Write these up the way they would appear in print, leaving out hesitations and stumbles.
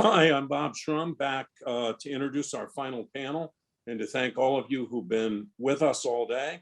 Hi, I'm Bob Shrum, back to introduce our final panel and to thank all of you who've been with us all day.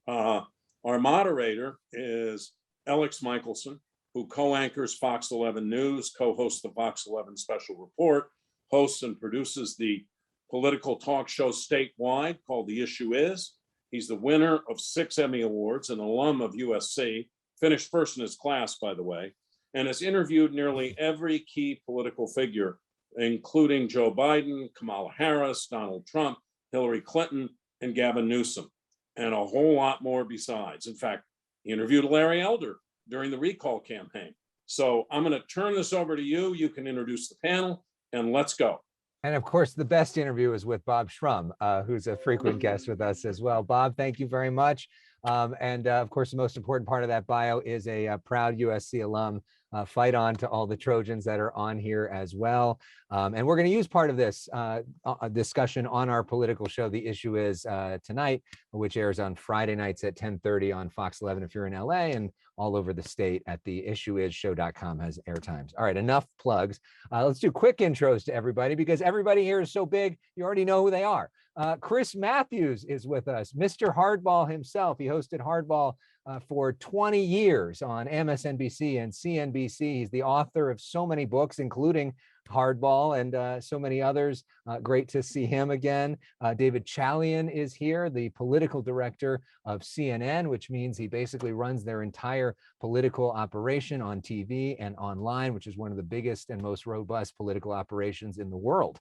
Our moderator is Alex Michelson, who co-anchors Fox 11 News, co-hosts the Fox 11 Special Report, hosts and produces the political talk show statewide called The Issue Is. He's the winner of 6 Emmy Awards, an alum of USC, finished first in his class, by the way, and has interviewed nearly every key political figure, including Joe Biden, Kamala Harris, Donald Trump, Hillary Clinton, and Gavin Newsom, and a whole lot more besides. In fact, he interviewed Larry Elder during the recall campaign. So I'm going to turn this over to you. You can introduce the panel, and let's go. And of course, the best interview is with Bob Shrum, who's a frequent guest with us as well. Bob, thank you very much. Of course, the most important part of that bio is a proud USC alum. Fight on to all the Trojans that are on here as well. And we're going to use part of this discussion on our political show, The Issue Is, tonight, which airs on Friday nights at 10:30 on Fox 11 if you're in LA, and all over the state at theissueisshow.com has airtimes. All right, enough plugs. Let's do quick intros to everybody, because everybody here is so big, you already know who they are. Chris Matthews is with us, Mr. Hardball himself. He hosted Hardball for 20 years on MSNBC and CNBC. He's the author of so many books, including Hardball and so many others. Great to see him again. David Chalian is here, the political director of CNN, which means he basically runs their entire political operation on TV and online, which is one of the biggest and most robust political operations in the world.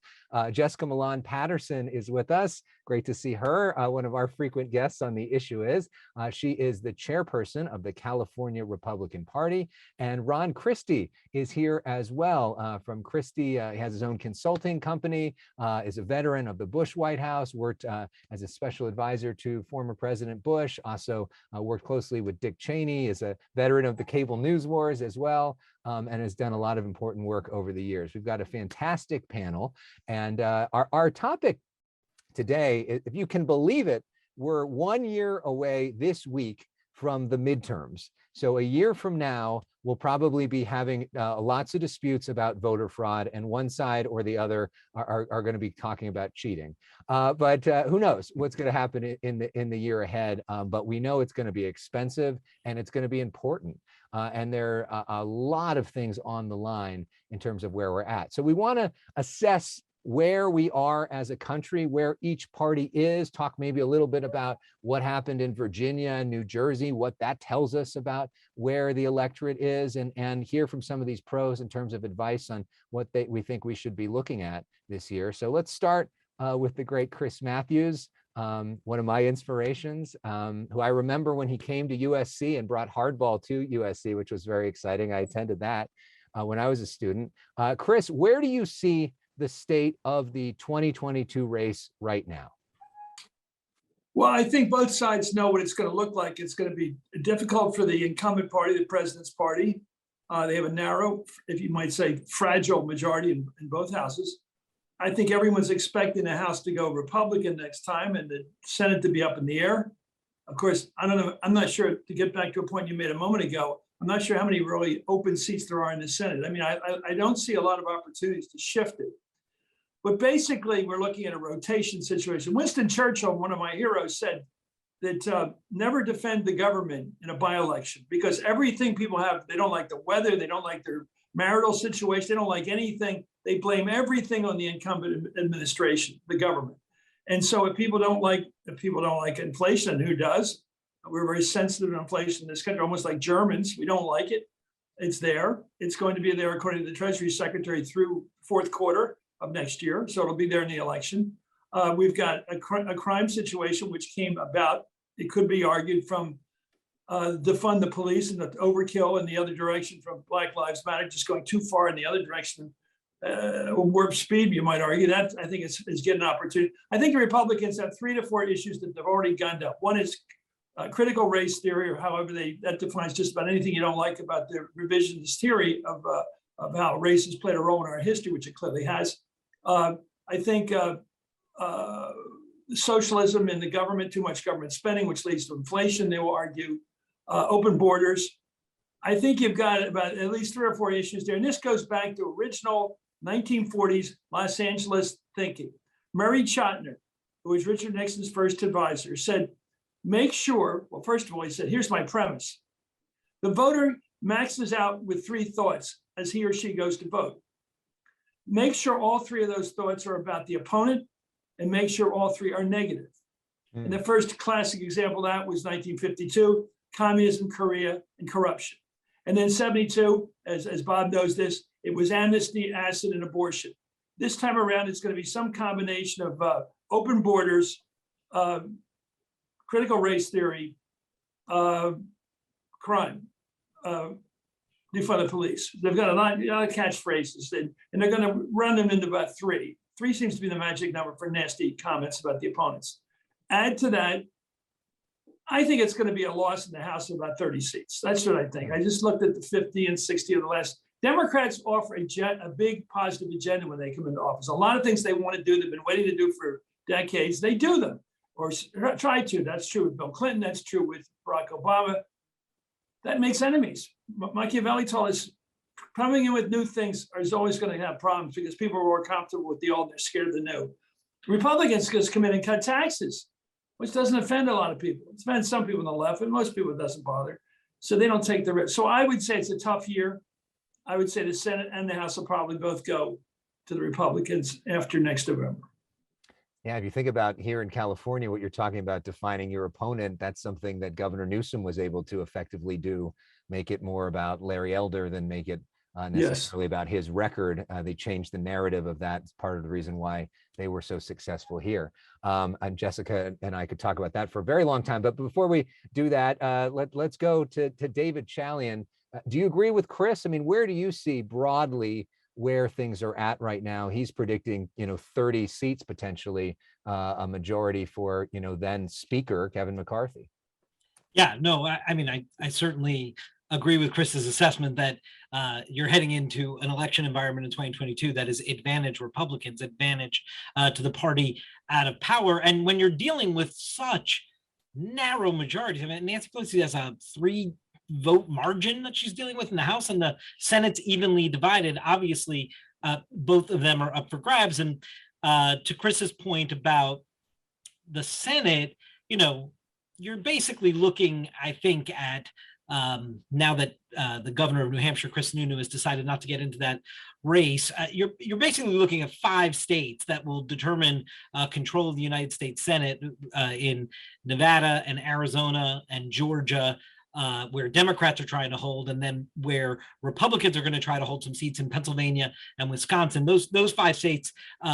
Jessica Milan Patterson is with us. Great to see her, one of our frequent guests on The Issue Is. She is the chairperson of the California Republican Party. And Ron Christie is here as well from Christie. He has his own consulting company, is a veteran of the Bush White House, worked as a special advisor to former President Bush, also worked closely with Dick Cheney, is a veteran of the cable news wars as well, and has done a lot of important work over the years. We've got a fantastic panel, and our topic today, if you can believe it, we're 1 year away this week from the midterms. So a year from now, we'll probably be having lots of disputes about voter fraud, and one side or the other are going to be talking about cheating. But who knows what's going to happen in the year ahead? But we know it's going to be expensive and it's going to be important. And there are a lot of things on the line in terms of where we're at. So we want to assess where we are as a country, where each party is, talk maybe a little bit about what happened in Virginia and New Jersey, what that tells us about where the electorate is, and hear from some of these pros in terms of advice on what we think we should be looking at this year. So let's start with the great Chris Matthews, one of my inspirations, who I remember when he came to USC and brought Hardball to USC, which was very exciting. I attended that when I was a student. Chris, where do you see the state of the 2022 race right now? Well, I think both sides know what it's going to look like. It's going to be difficult for the incumbent party, the president's party. They have a narrow, if you might say, fragile majority in both houses. I think everyone's expecting the House to go Republican next time and the Senate to be up in the air. Of course, I don't know. I'm not sure, to get back to a point you made a moment ago, I'm not sure how many really open seats there are in the Senate. I mean, I don't see a lot of opportunities to shift it. But basically, we're looking at a rotation situation. Winston Churchill, one of my heroes, said that never defend the government in a by-election, because everything people have, they don't like the weather, they don't like their marital situation, they don't like anything. They blame everything on the incumbent administration, the government. And so if people don't like inflation, who does? We're very sensitive to inflation in this country, almost like Germans. We don't like it. It's there. It's going to be there, according to the Treasury Secretary, through fourth quarter of next year. So it'll be there in the election. We've got a crime situation which came about, it could be argued, from defund the police and the overkill in the other direction from Black Lives Matter, just going too far in the other direction. Warp speed, you might argue. That, I think, is getting an opportunity. I think the Republicans have 3 to 4 issues that they've already gunned up. One is critical race theory, or however that defines just about anything you don't like about the revisionist theory of how race has played a role in our history, which it clearly has. I think socialism in the government, too much government spending, which leads to inflation, they will argue. Open borders. I think you've got about at least 3 or 4 issues there. And this goes back to original 1940s Los Angeles thinking. Murray Chotiner, who was Richard Nixon's first advisor, said, make sure, well, first of all, he said, here's my premise. The voter maxes out with 3 thoughts as he or she goes to vote. Make sure all 3 of those thoughts are about the opponent, and make sure all 3 are negative. And the first classic example of that was 1952, communism, Korea, and corruption. And then 72, as Bob knows this, it was amnesty, acid, and abortion. This time around, it's going to be some combination of open borders, critical race theory, crime, defund the police. They've got a lot of catchphrases, and they're going to run them into about 3. 3 seems to be the magic number for nasty comments about the opponents. Add to that, I think it's going to be a loss in the House of about 30 seats. That's what I think. I just looked at the 50 and 60 of the last. Democrats offer a big positive agenda when they come into office. A lot of things they want to do, they've been waiting to do for decades. They do them, or try to. That's true with Bill Clinton. That's true with Barack Obama. That makes enemies. Machiavelli told us coming in with new things is always going to have problems because people are more comfortable with the old. They're scared of the new. Republicans just come in and cut taxes, which doesn't offend a lot of people. It offends some people on the left, and most people it doesn't bother. So they don't take the risk. So I would say it's a tough year. I would say the Senate and the House will probably both go to the Republicans after next November. Yeah, if you think about here in California, what you're talking about defining your opponent, that's something that Governor Newsom was able to effectively do, make it more about Larry Elder than make it necessarily about his record. They changed the narrative of that. It's part of the reason why they were so successful here. And Jessica and I could talk about that for a very long time. But before we do that, let's go to David Chalian. Do you agree with Chris? I mean, where do you see broadly where things are at right now? He's predicting, 30 seats potentially, a majority for, then Speaker Kevin McCarthy. Yeah, no, I mean, I certainly agree with Chris's assessment that you're heading into an election environment in 2022 that is advantage Republicans, advantage to the party out of power. And when you're dealing with such narrow majorities, I mean, Nancy Pelosi has a 3-vote margin that she's dealing with in the House, and the Senate's evenly divided. Obviously, both of them are up for grabs. And to Chris's point about the Senate, you're basically looking, I think, at now that the governor of New Hampshire, Chris Sununu, has decided not to get into that race, you're basically looking at 5 states that will determine control of the United States Senate in Nevada and Arizona and Georgia, where Democrats are trying to hold, and then where Republicans are going to try to hold some seats in Pennsylvania and Wisconsin. Those 5 states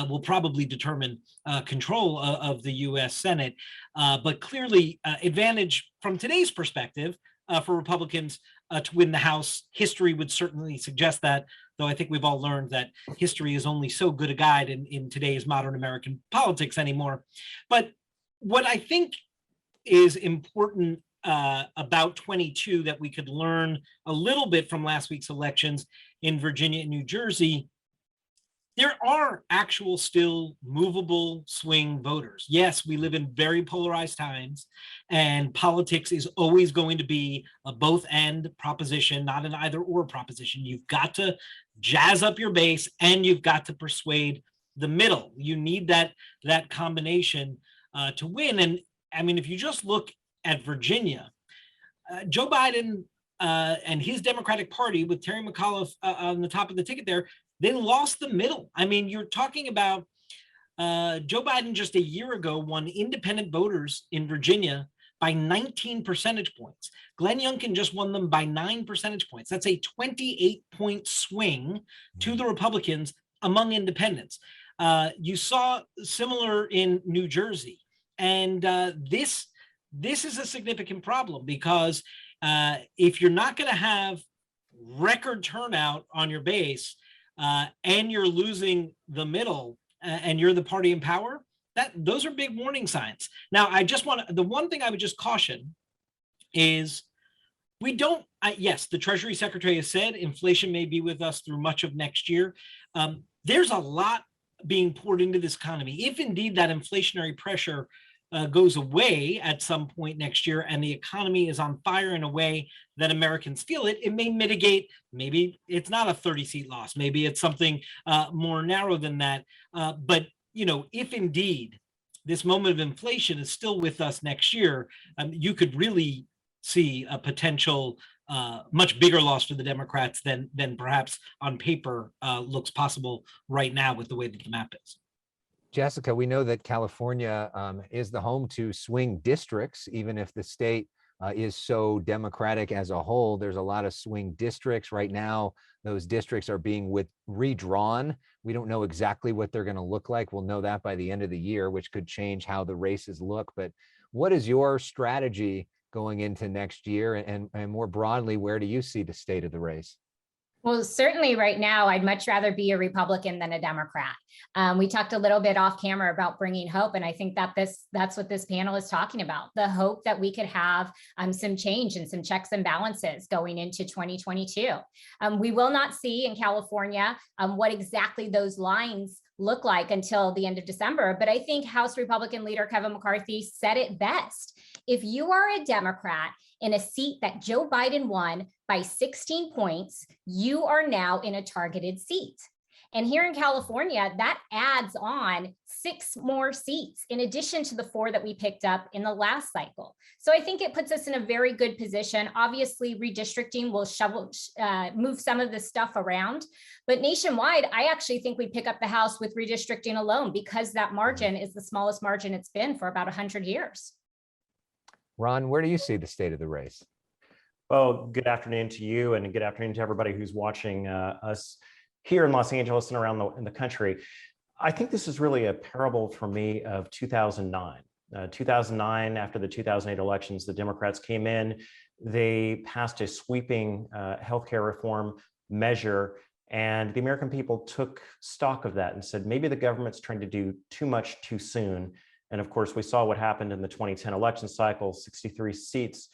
will probably determine control of the U.S. Senate. But clearly, advantage from today's perspective for Republicans to win the House. History would certainly suggest that, though I think we've all learned that history is only so good a guide in today's modern American politics anymore. But what I think is important about 22 that we could learn a little bit from last week's elections in Virginia and New Jersey, there are actual still movable swing voters. Yes, we live in very polarized times, and politics is always going to be a both and proposition, not an either or proposition. You've got to jazz up your base and you've got to persuade the middle. You need that combination to win. And I mean, if you just look at Virginia, Joe Biden and his Democratic Party with Terry McAuliffe on the top of the ticket there, they lost the middle. I mean, you're talking about Joe Biden just a year ago won independent voters in Virginia by 19 percentage points. Glenn Youngkin just won them by 9 percentage points. That's a 28-point swing to the Republicans among independents. You saw similar in New Jersey. And this is a significant problem because if you're not going to have record turnout on your base, and you're losing the middle and you're the party in power, those are big warning signs. Now, the one thing I would just caution is yes, the Treasury Secretary has said inflation may be with us through much of next year. There's a lot being poured into this economy. If indeed that inflationary pressure goes away at some point next year and the economy is on fire in a way that Americans feel it, it may mitigate. Maybe it's not a 30-seat loss. Maybe it's something more narrow than that. But if indeed this moment of inflation is still with us next year, you could really see a potential much bigger loss for the Democrats than perhaps on paper looks possible right now with the way that the map is. Jessica, we know that California is the home to swing districts, even if the state is so Democratic as a whole. There's a lot of swing districts right now. Those districts are being redrawn. We don't know exactly what they're going to look like. We'll know that by the end of the year, which could change how the races look. But what is your strategy going into next year? And more broadly, where do you see the state of the race? Well, certainly right now, I'd much rather be a Republican than a Democrat. We talked a little bit off camera about bringing hope, and I think that that's what this panel is talking about, the hope that we could have some change and some checks and balances going into 2022. We will not see in California what exactly those lines look like until the end of December, but I think House Republican leader Kevin McCarthy said it best. If you are a Democrat in a seat that Joe Biden won by 16 points, you are now in a targeted seat. And here in California, that adds on 6 more seats in addition to the 4 that we picked up in the last cycle. So I think it puts us in a very good position. Obviously, redistricting will move some of this stuff around, but nationwide, I actually think we pick up the House with redistricting alone because that margin is the smallest margin it's been for about 100 years. Ron, where do you see the state of the race? Well, good afternoon to you and good afternoon to everybody who's watching us here in Los Angeles and around in the country. I think this is really a parable for me of 2009. 2009, after the 2008 elections, the Democrats came in, they passed a sweeping healthcare reform measure, and the American people took stock of that and said, maybe the government's trying to do too much too soon. And of course, we saw what happened in the 2010 election cycle. 63 seats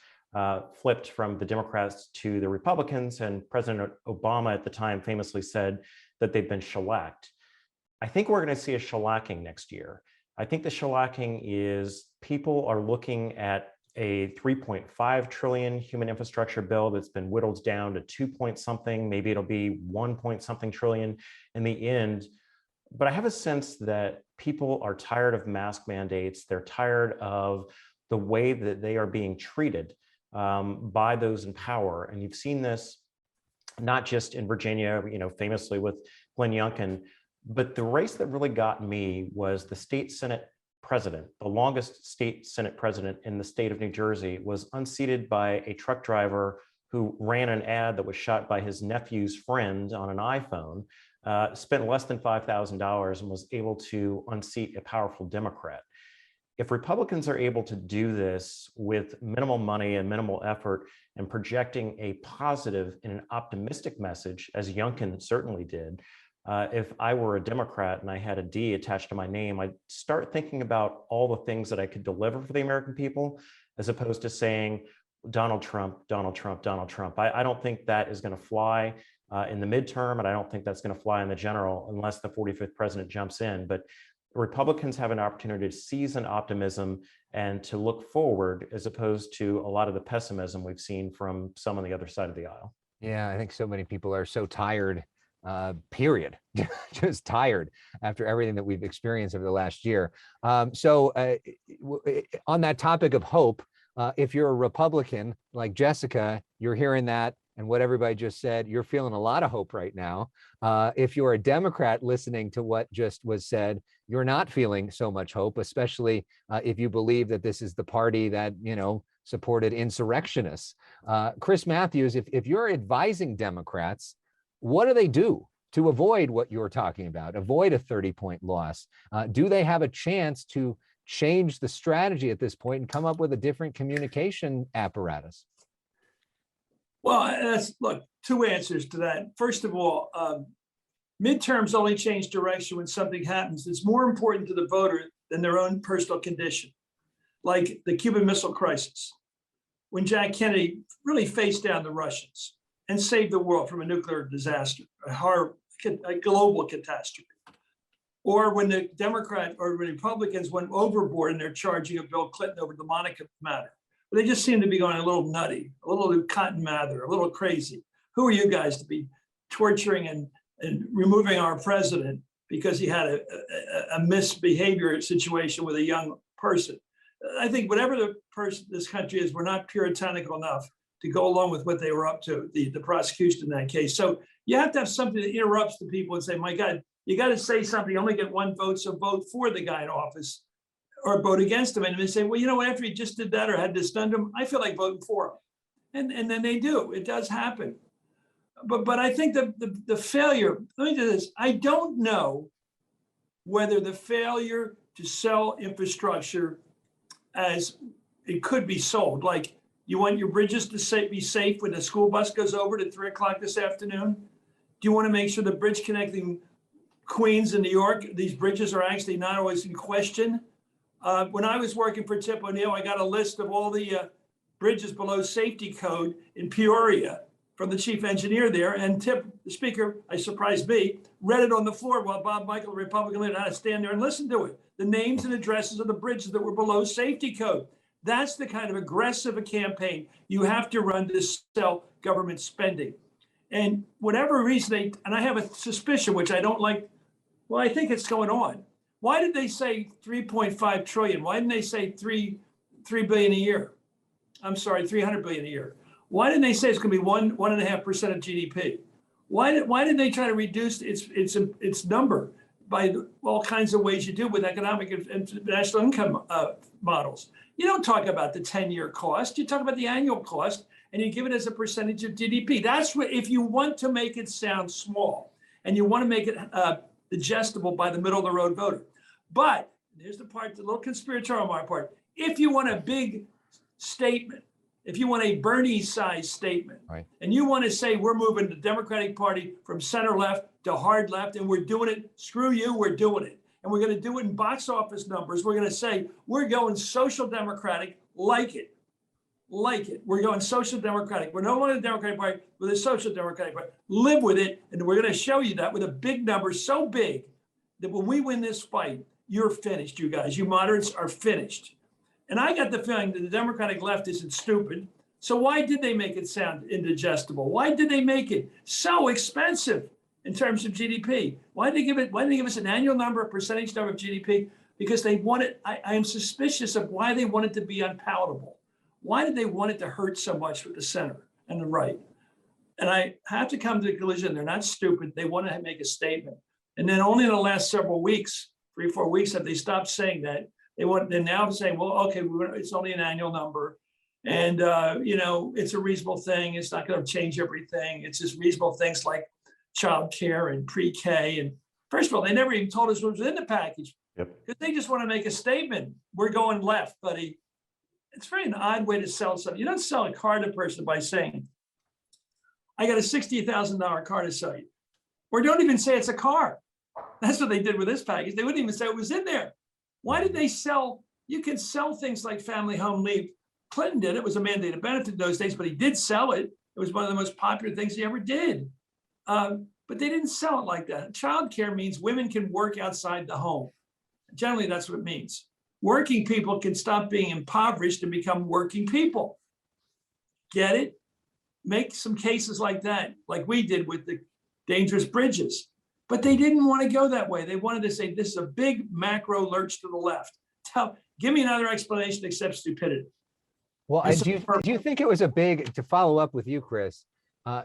flipped from the Democrats to the Republicans, and President Obama at the time famously said that they've been shellacked. I think we're going to see a shellacking next year. I think the shellacking is people are looking at a 3.5 trillion human infrastructure bill that's been whittled down to 2 point something, maybe it'll be 1 point something trillion in the end. But I have a sense that people are tired of mask mandates. They're tired of the way that they are being treated by those in power. And you've seen this not just in Virginia, famously with Glenn Youngkin, but the race that really got me was the state Senate president. The longest state Senate president in the state of New Jersey was unseated by a truck driver who ran an ad that was shot by his nephew's friend on an iPhone, spent less than $5,000 and was able to unseat a powerful Democrat. If Republicans are able to do this with minimal money and minimal effort and projecting a positive and an optimistic message, as Youngkin certainly did, if I were a Democrat and I had a D attached to my name, I'd start thinking about all the things that I could deliver for the American people, as opposed to saying, Donald Trump, Donald Trump, Donald Trump. I don't think that is going to fly in the midterm, and I don't think that's going to fly in the general unless the 45th president jumps in. But Republicans have an opportunity to seize an optimism and to look forward, as opposed to a lot of the pessimism we've seen from some on the other side of the aisle. Yeah, I think so many people are so tired, period, just tired after everything that we've experienced over the last year. So on that topic of hope, if you're a Republican like Jessica, you're hearing that and what everybody just said, you're feeling a lot of hope right now. If you're a Democrat listening to what just was said, you're not feeling so much hope, especially if you believe that this is the party that, supported insurrectionists. Chris Matthews, if you're advising Democrats, what do they do to avoid what you're talking about, avoid a 30-point loss? Do they have a chance to change the strategy at this point and come up with a different communication apparatus? Well, look, 2 answers to that. First of all, midterms only change direction when something happens. It's more important to the voter than their own personal condition, like the Cuban Missile Crisis, when Jack Kennedy really faced down the Russians and saved the world from a nuclear disaster, a global catastrophe. or when the Democrat or when Republicans went overboard and they're charging of Bill Clinton over the Monica matter. But they just seem to be going a little nutty, a little Cotton Mather, a little crazy. Who are you guys to be torturing and removing our president because he had a misbehavior situation with a young person? I think whatever the person, this country is, we're not puritanical enough to go along with what they were up to, the prosecution in that case. So you have to have something that interrupts the people and say, my God, you got to say something. You only get one vote, so vote for the guy in office or vote against him. And they say, well, you know, after he just did that or had this done to him, I feel like voting for him. And then they do. It does happen. But I think the failure, let me do this. I don't know whether the failure to sell infrastructure as it could be sold, like you want your bridges to be safe when the school bus goes over at 3 o'clock this afternoon? Do you want to make sure the bridge connecting Queens and New York, these bridges are actually not always in question? When I was working for Tip O'Neill, I got a list of all the bridges below safety code in Peoria from the chief engineer there. And Tip, the speaker, I surprised me, read it on the floor while Bob Michael, the Republican leader, had to stand there and listen to it. The names and addresses of the bridges that were below safety code. That's the kind of aggressive a campaign you have to run to sell government spending. And whatever reason and I have a suspicion, which I don't like, well, I think it's going on. Why did they say 3.5 trillion? Why didn't they say 3 billion a year? I'm sorry, 300 billion a year. Why didn't they say it's going to be 1.5% of GDP? Why didn't they try to reduce its number by all kinds of ways you do with economic and national income models? You don't talk about the 10-year cost. You talk about the annual cost, and you give it as a percentage of GDP. That's what, if you want to make it sound small and you want to make it digestible by the middle of the road voter. But here's the part, the little conspiratorial on my part. If you want a big statement, if you want a Bernie-sized statement, right, and you want to say we're moving the Democratic Party from center left to hard left, and we're doing it, screw you, we're doing it. And we're going to do it in box office numbers. We're going to say we're going social democratic, like it. We're going social democratic. We're no longer the Democratic Party, we're the social democratic party. Live with it, and we're going to show you that with a big number, so big that when we win this fight, you're finished, you guys. You moderates are finished. And I got the feeling that the Democratic left isn't stupid. So why did they make it sound indigestible? Why did they make it so expensive in terms of GDP? Why did they give us an annual number, a percentage number of GDP? Because they wanted, I am suspicious of why they wanted to be unpalatable. Why did they want it to hurt so much with the center and the right? And I have to come to the conclusion, they're not stupid. They want to make a statement. And then only in the last several weeks, 3 or 4 weeks, have they stopped saying that. They're now saying, well, okay, it's only an annual number. And, it's a reasonable thing. It's not going to change everything. It's just reasonable things like childcare and pre-K. And first of all, they never even told us what was in the package. Yep. Because they just want to make a statement. We're going left, buddy. It's very an odd way to sell something. You don't sell a car to a person by saying, I got a $60,000 car to sell you. Or don't even say it's a car. That's what they did with this package. They wouldn't even say it was in there. Why did they sell? You can sell things like family home leave. Clinton did. It was a mandated benefit in those days, but he did sell it. It was one of the most popular things he ever did. But they didn't sell it like that. Childcare means women can work outside the home. Generally, that's what it means. Working people can stop being impoverished and become working people. Get it? Make some cases like that, like we did with the dangerous bridges. But they didn't want to go that way. They wanted to say, this is a big macro lurch to the left. Give me another explanation except stupidity. Well, do you think it was to follow up with you, Chris,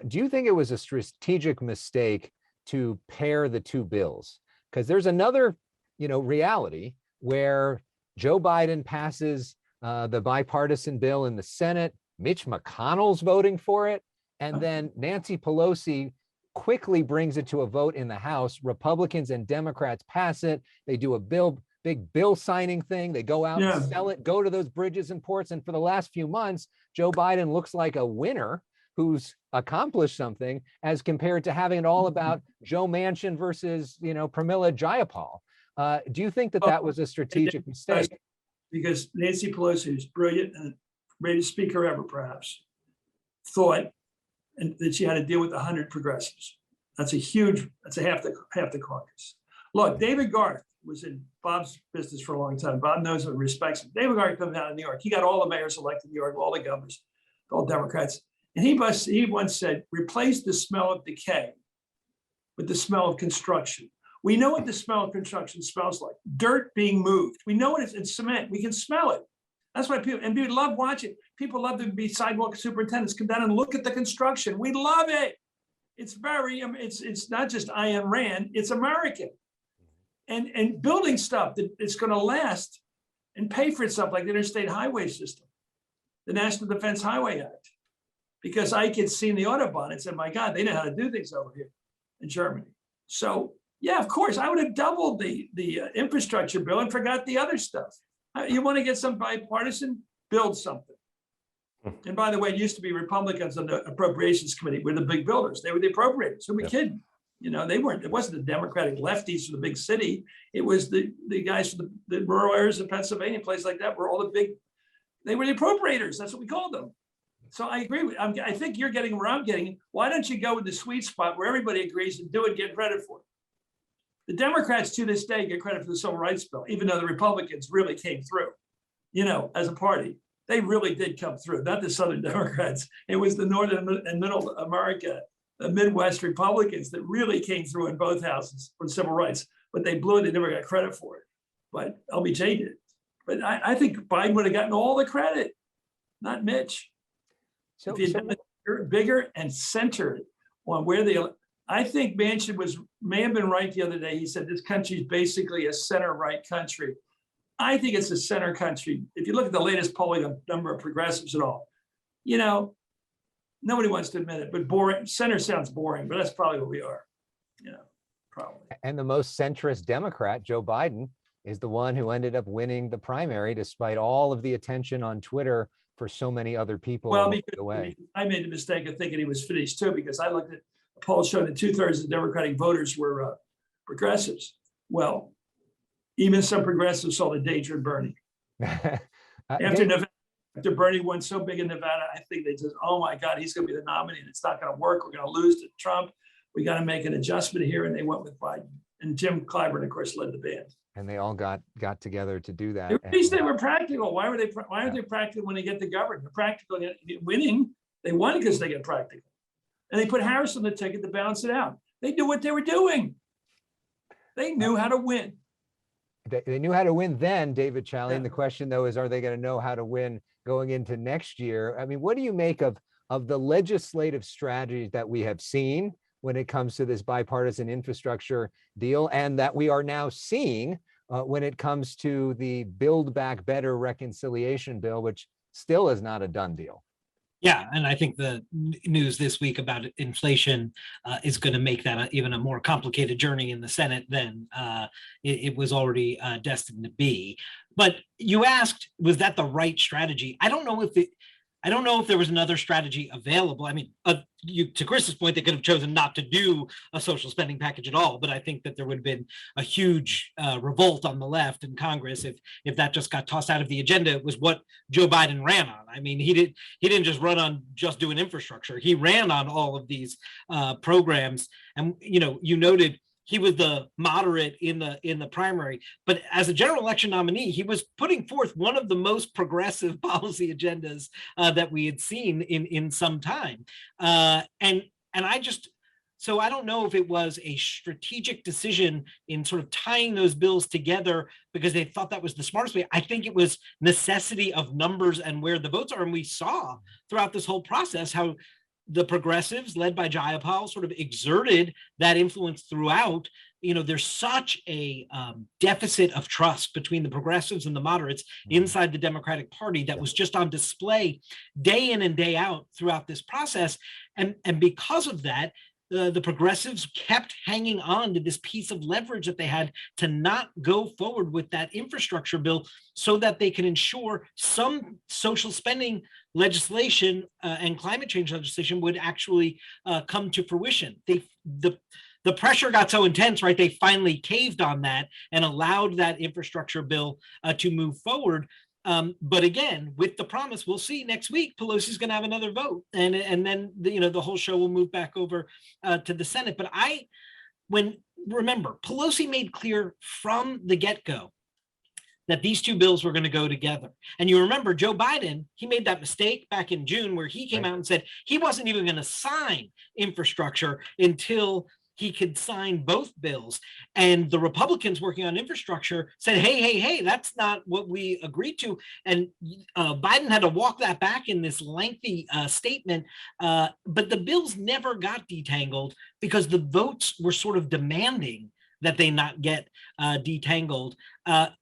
do you think it was a strategic mistake to pair the two bills? Because there's another, reality where Joe Biden passes the bipartisan bill in the Senate, Mitch McConnell's voting for it, and then Nancy Pelosi quickly brings it to a vote in the House. Republicans and Democrats pass it. They do a big bill signing thing. They go out and sell it, go to those bridges and ports. And for the last few months, Joe Biden looks like a winner who's accomplished something as compared to having it all about Joe Manchin versus, Pramila Jayapal. Do you think that was a strategic mistake? Because Nancy Pelosi, who's brilliant and greatest speaker ever, perhaps, thought that she had to deal with 100 progressives. That's half the caucus. Look, David Garth was in Bob's business for a long time. Bob knows and respects him. David Garth comes out of New York. He got all the mayors elected in New York, all the governors, all Democrats. And he once said, replace the smell of decay with the smell of construction. We know what the smell of construction smells like. Dirt being moved. We know what it's cement. We can smell it. That's why people love watching. People love to be sidewalk superintendents, come down and look at the construction. We love it. It's it's not just Ayn Rand, it's American. And building stuff that it's going to last and pay for itself, like the interstate highway system, the National Defense Highway Act. Because I could see in the Autobahn and said, my God, they know how to do things over here in Germany. So yeah, of course, I would have doubled the infrastructure bill and forgot the other stuff. You want to get some bipartisan, build something. And by the way, it used to be Republicans on the Appropriations Committee were the big builders. They were the appropriators. Who are we kidding? You know, they weren't, it wasn't the Democratic lefties from the big city. It was the guys from the rural areas of Pennsylvania, places like that, were all the big, they were the appropriators. That's what we called them. So I agree with, I think you're getting where I'm getting. Why don't you go with the sweet spot where everybody agrees and do it, get credit for it? The Democrats to this day get credit for the Civil Rights Bill, even though the Republicans really came through, you know, as a party. They really did come through, not the Southern Democrats. It was the Northern and Middle America, the Midwest Republicans that really came through in both houses for civil rights, but they blew it, they never got credit for it. But LBJ did. But I think Biden would have gotten all the credit, not Mitch. So, if you done it bigger and centered on where I think Manchin may have been right the other day. He said this country is basically a center-right country. I think it's a center country. If you look at the latest polling of number of progressives and all, you know, nobody wants to admit it, but boring. Center sounds boring, but that's probably what we are, you know, probably. And the most centrist Democrat, Joe Biden, is the one who ended up winning the primary despite all of the attention on Twitter for so many other people. Well, because I made the mistake of thinking he was finished too, because I looked at a poll showing that 2/3 of Democratic voters were progressives. Well, even some progressives saw the danger in Bernie. After Bernie won so big in Nevada, I think they just, oh my God, he's going to be the nominee and it's not going to work. We're going to lose to Trump. We got to make an adjustment here. And they went with Biden. And Jim Clyburn, of course, led the band. And they all got together to do that. At least they were practical. Why aren't they practical when they get the government? They're practical winning. They won because they get practical. And they put Harris on the ticket to balance it out. They knew what they were doing. They knew how to win. They knew how to win then, David Chalian. Yeah. The question, though, is are they going to know how to win going into next year? I mean, what do you make of the legislative strategies that we have seen when it comes to this bipartisan infrastructure deal, and that we are now seeing when it comes to the Build Back Better reconciliation bill, which still is not a done deal? Yeah, and I think the news this week about inflation is going to make that even a more complicated journey in the Senate than it was already destined to be. But you asked, was that the right strategy? I don't know if there was another strategy available. I mean, to Chris's point, they could have chosen not to do a social spending package at all. But I think that there would have been a huge revolt on the left in Congress if that just got tossed out of the agenda. It was what Joe Biden ran on. I mean, he didn't just run on just doing infrastructure. He ran on all of these programs. And you noted he was the moderate in the primary, but as a general election nominee, he was putting forth one of the most progressive policy agendas that we had seen in some time. And so I don't know if it was a strategic decision in sort of tying those bills together because they thought that was the smartest way. I think it was necessity of numbers and where the votes are. And we saw throughout this whole process how the progressives led by Jayapal sort of exerted that influence throughout. There's such a deficit of trust between the progressives and the moderates inside the Democratic Party that was just on display day in and day out throughout this process. And because of that, the progressives kept hanging on to this piece of leverage that they had to not go forward with that infrastructure bill so that they can ensure some social spending legislation and climate change legislation would actually come to fruition. The pressure got so intense, right? They finally caved on that and allowed that infrastructure bill to move forward. But again, with the promise, we'll see next week, Pelosi's going to have another vote, and then the whole show will move back over to the Senate. But when remember, Pelosi made clear from the get-go that these two bills were going to go together. And you remember Joe Biden, he made that mistake back in June where he came out and said he wasn't even going to sign infrastructure until he could sign both bills. And the Republicans working on infrastructure said, hey, that's not what we agreed to. And Biden had to walk that back in this lengthy statement. But the bills never got detangled because the votes were sort of demanding that they not get detangled. At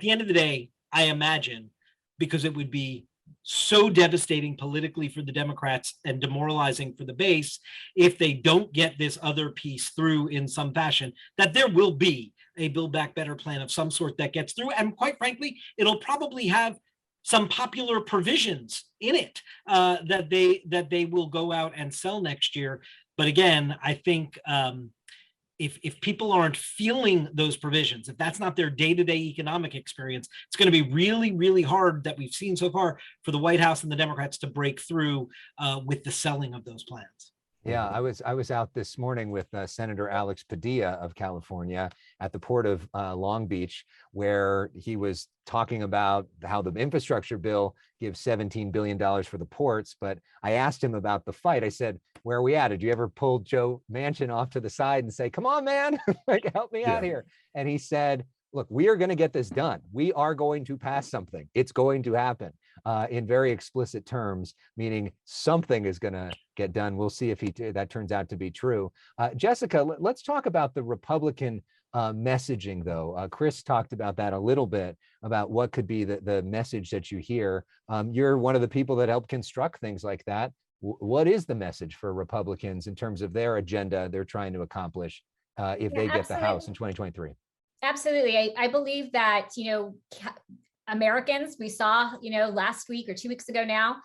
the end of the day, I imagine, because it would be so devastating politically for the Democrats and demoralizing for the base if they don't get this other piece through in some fashion, that there will be a Build Back Better plan of some sort that gets through. And quite frankly, it'll probably have some popular provisions in it that they will go out and sell next year. But again, I think if people aren't feeling those provisions, if that's not their day-to-day economic experience, it's going to be really, really hard that we've seen so far for the White House and the Democrats to break through with the selling of those plans. Yeah, I was out this morning with Senator Alex Padilla of California at the port of Long Beach, where he was talking about how the infrastructure bill gives $17 billion for the ports. But I asked him about the fight. I said, where are we at? Did you ever pull Joe Manchin off to the side and say, come on, man, like, help me out here? And he said, look, we are going to get this done. We are going to pass something. It's going to happen in very explicit terms, meaning something is going to get done. We'll see if that turns out to be true. Jessica, let's talk about the Republican messaging, though. Chris talked about that a little bit, about what could be the message that you hear. You're one of the people that helped construct things like that. What is the message for Republicans in terms of their agenda they're trying to accomplish if they get the House in 2023? Absolutely. I believe that, Americans, we saw, last week or 2 weeks ago now,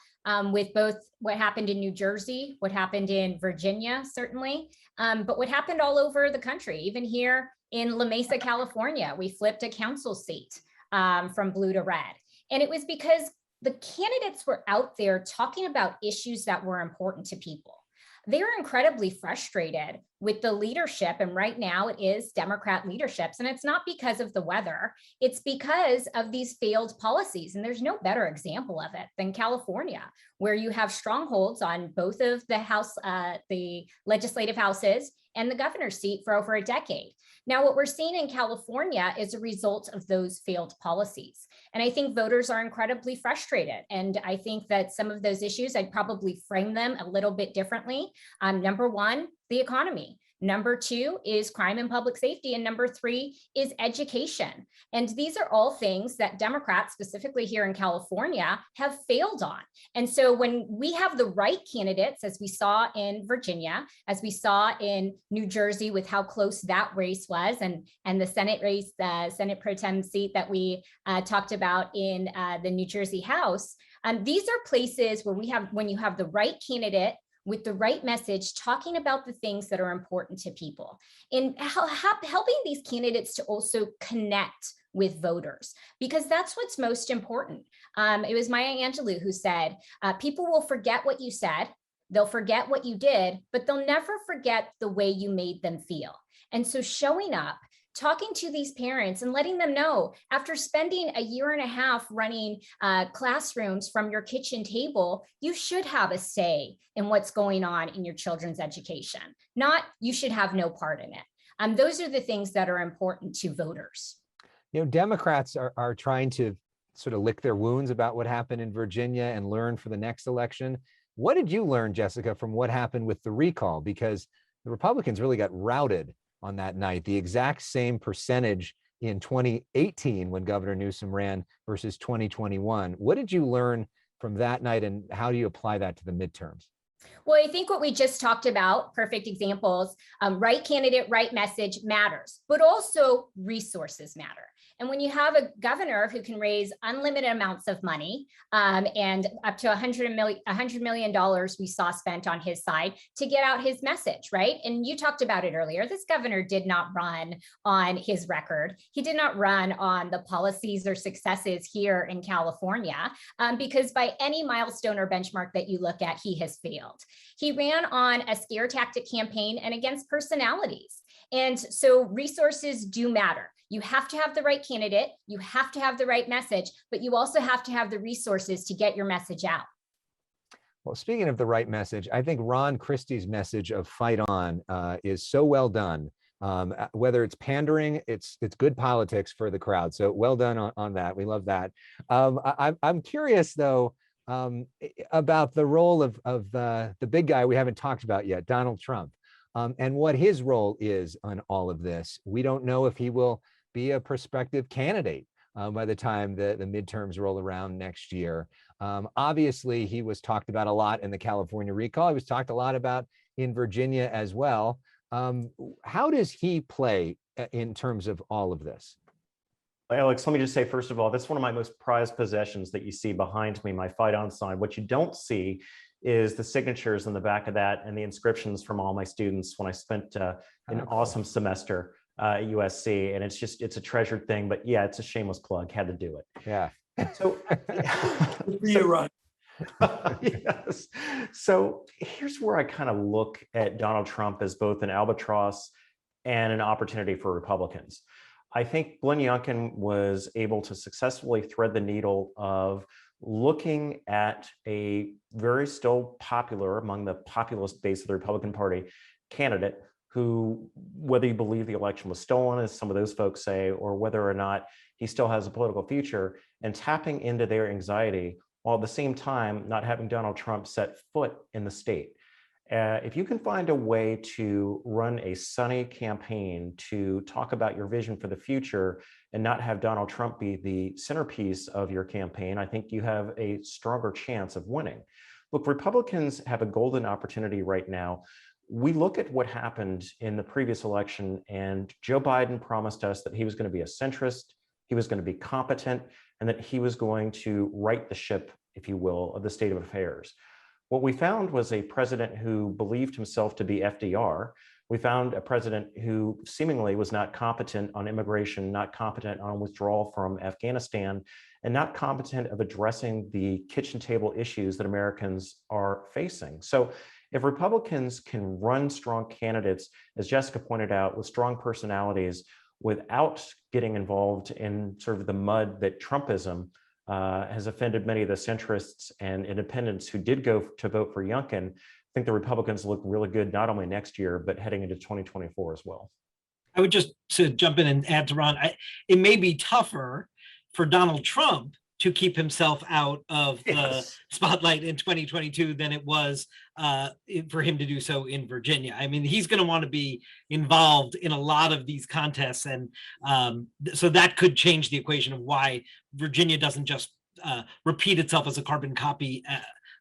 with both what happened in New Jersey, what happened in Virginia, certainly, but what happened all over the country, even here in La Mesa, California, we flipped a council seat from blue to red. And it was because the candidates were out there talking about issues that were important to people. They're incredibly frustrated with the leadership. And right now it is Democrat leaderships. And it's not because of the weather. It's because of these failed policies. And there's no better example of it than California, where you have strongholds on both of the House, the legislative houses and the governor's seat for over a decade. Now, what we're seeing in California is a result of those failed policies. And I think voters are incredibly frustrated. And I think that some of those issues, I'd probably frame them a little bit differently. Number one, the economy. Number two is crime and public safety. And number three is education. And these are all things that Democrats, specifically here in California, have failed on. And so when we have the right candidates, as we saw in Virginia, as we saw in New Jersey with how close that race was, and the Senate race, the Senate pro tem seat that we talked about in the New Jersey House, these are places where when you have the right candidate with the right message, talking about the things that are important to people, and helping these candidates to also connect with voters, because that's what's most important. It was Maya Angelou who said, people will forget what you said, they'll forget what you did, but they'll never forget the way you made them feel. And so showing up, talking to these parents and letting them know, after spending a year and a half running classrooms from your kitchen table, you should have a say in what's going on in your children's education, not you should have no part in it. Those are the things that are important to voters. Democrats are trying to sort of lick their wounds about what happened in Virginia and learn for the next election. What did you learn, Jessica, from what happened with the recall? Because the Republicans really got routed on that night, the exact same percentage in 2018 when Governor Newsom ran versus 2021. What did you learn from that night, and how do you apply that to the midterms? Well, I think what we just talked about, perfect examples, right candidate, right message matters, but also resources matter. And when you have a governor who can raise unlimited amounts of money, and up to $100 million we saw spent on his side to get out his message, right? And you talked about it earlier. This governor did not run on his record. He did not run on the policies or successes here in California, because by any milestone or benchmark that you look at, he has failed. He ran on a scare tactic campaign and against personalities. And so resources do matter. You have to have the right candidate, you have to have the right message, but you also have to have the resources to get your message out. Well, speaking of the right message, I think Ron Christie's message of fight on is so well done. Whether it's pandering, it's good politics for the crowd. So well done on that. We love that. I'm curious though about the role of the big guy we haven't talked about yet, Donald Trump, and what his role is on all of this. We don't know if he will be a prospective candidate by the time the midterms roll around next year. Obviously, he was talked about a lot in the California recall. He was talked a lot about in Virginia as well. How does he play in terms of all of this? Alex, let me just say, first of all, that's one of my most prized possessions that you see behind me, my fight on sign. What you don't see is the signatures in the back of that and the inscriptions from all my students when I spent an awesome semester at USC. And it's a treasured thing, but yeah, it's a shameless plug, had to do it. Yeah. So, You're right. yes. So here's where I kind of look at Donald Trump as both an albatross and an opportunity for Republicans. I think Glenn Youngkin was able to successfully thread the needle of looking at a very still popular among the populist base of the Republican Party candidate who, whether you believe the election was stolen, as some of those folks say, or whether or not he still has a political future, and tapping into their anxiety while at the same time not having Donald Trump set foot in the state. If you can find a way to run a sunny campaign to talk about your vision for the future and not have Donald Trump be the centerpiece of your campaign, I think you have a stronger chance of winning. Look, Republicans have a golden opportunity right now. We look at what happened in the previous election, and Joe Biden promised us that he was going to be a centrist, he was going to be competent, and that he was going to right the ship, if you will, of the state of affairs. What we found was a president who believed himself to be FDR. We found a president who seemingly was not competent on immigration, not competent on withdrawal from Afghanistan, and not competent of addressing the kitchen table issues that Americans are facing. So if Republicans can run strong candidates, as Jessica pointed out, with strong personalities, without getting involved in sort of the mud that Trumpism has offended many of the centrists and independents who did go to vote for Youngkin, I think the Republicans look really good, not only next year, but heading into 2024 as well. I would just to jump in and add to Ron, it may be tougher for Donald Trump to keep himself out of the spotlight in 2022 than it was for him to do so in Virginia. I mean, he's going to want to be involved in a lot of these contests. And so that could change the equation of why Virginia doesn't just repeat itself as a carbon copy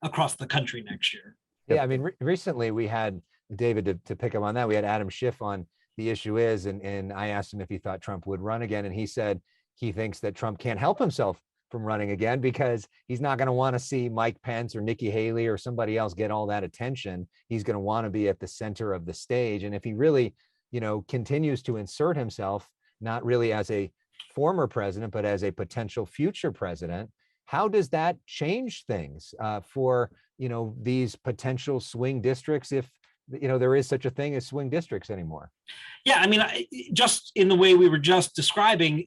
across the country next year. Yeah, I mean, recently we had, David, to pick up on that, we had Adam Schiff on The Issue Is, and I asked him if he thought Trump would run again. And he said he thinks that Trump can't help himself from running again because he's not going to want to see Mike Pence or Nikki Haley or somebody else get all that attention. He's going to want to be at the center of the stage. And if he really, continues to insert himself, not really as a former president, but as a potential future president, how does that change things for, these potential swing districts if, there is such a thing as swing districts anymore? Yeah, I mean, just in the way we were just describing,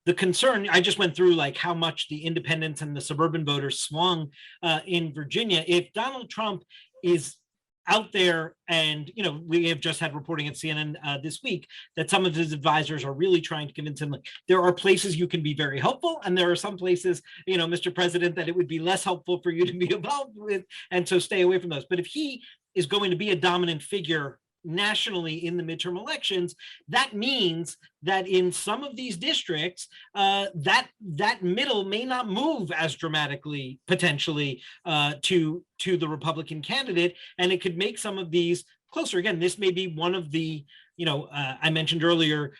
the concern, I just went through like how much the independents and the suburban voters swung in Virginia. If Donald Trump is out there and, we have just had reporting at CNN this week that some of his advisors are really trying to convince him, like, there are places you can be very helpful. And there are some places, Mr. President, that it would be less helpful for you to be involved with. And so stay away from those. But if he is going to be a dominant figure nationally in the midterm elections, that means that in some of these districts, that middle may not move as dramatically potentially to the Republican candidate, and it could make some of these closer. Again, this may be one of the, I mentioned earlier,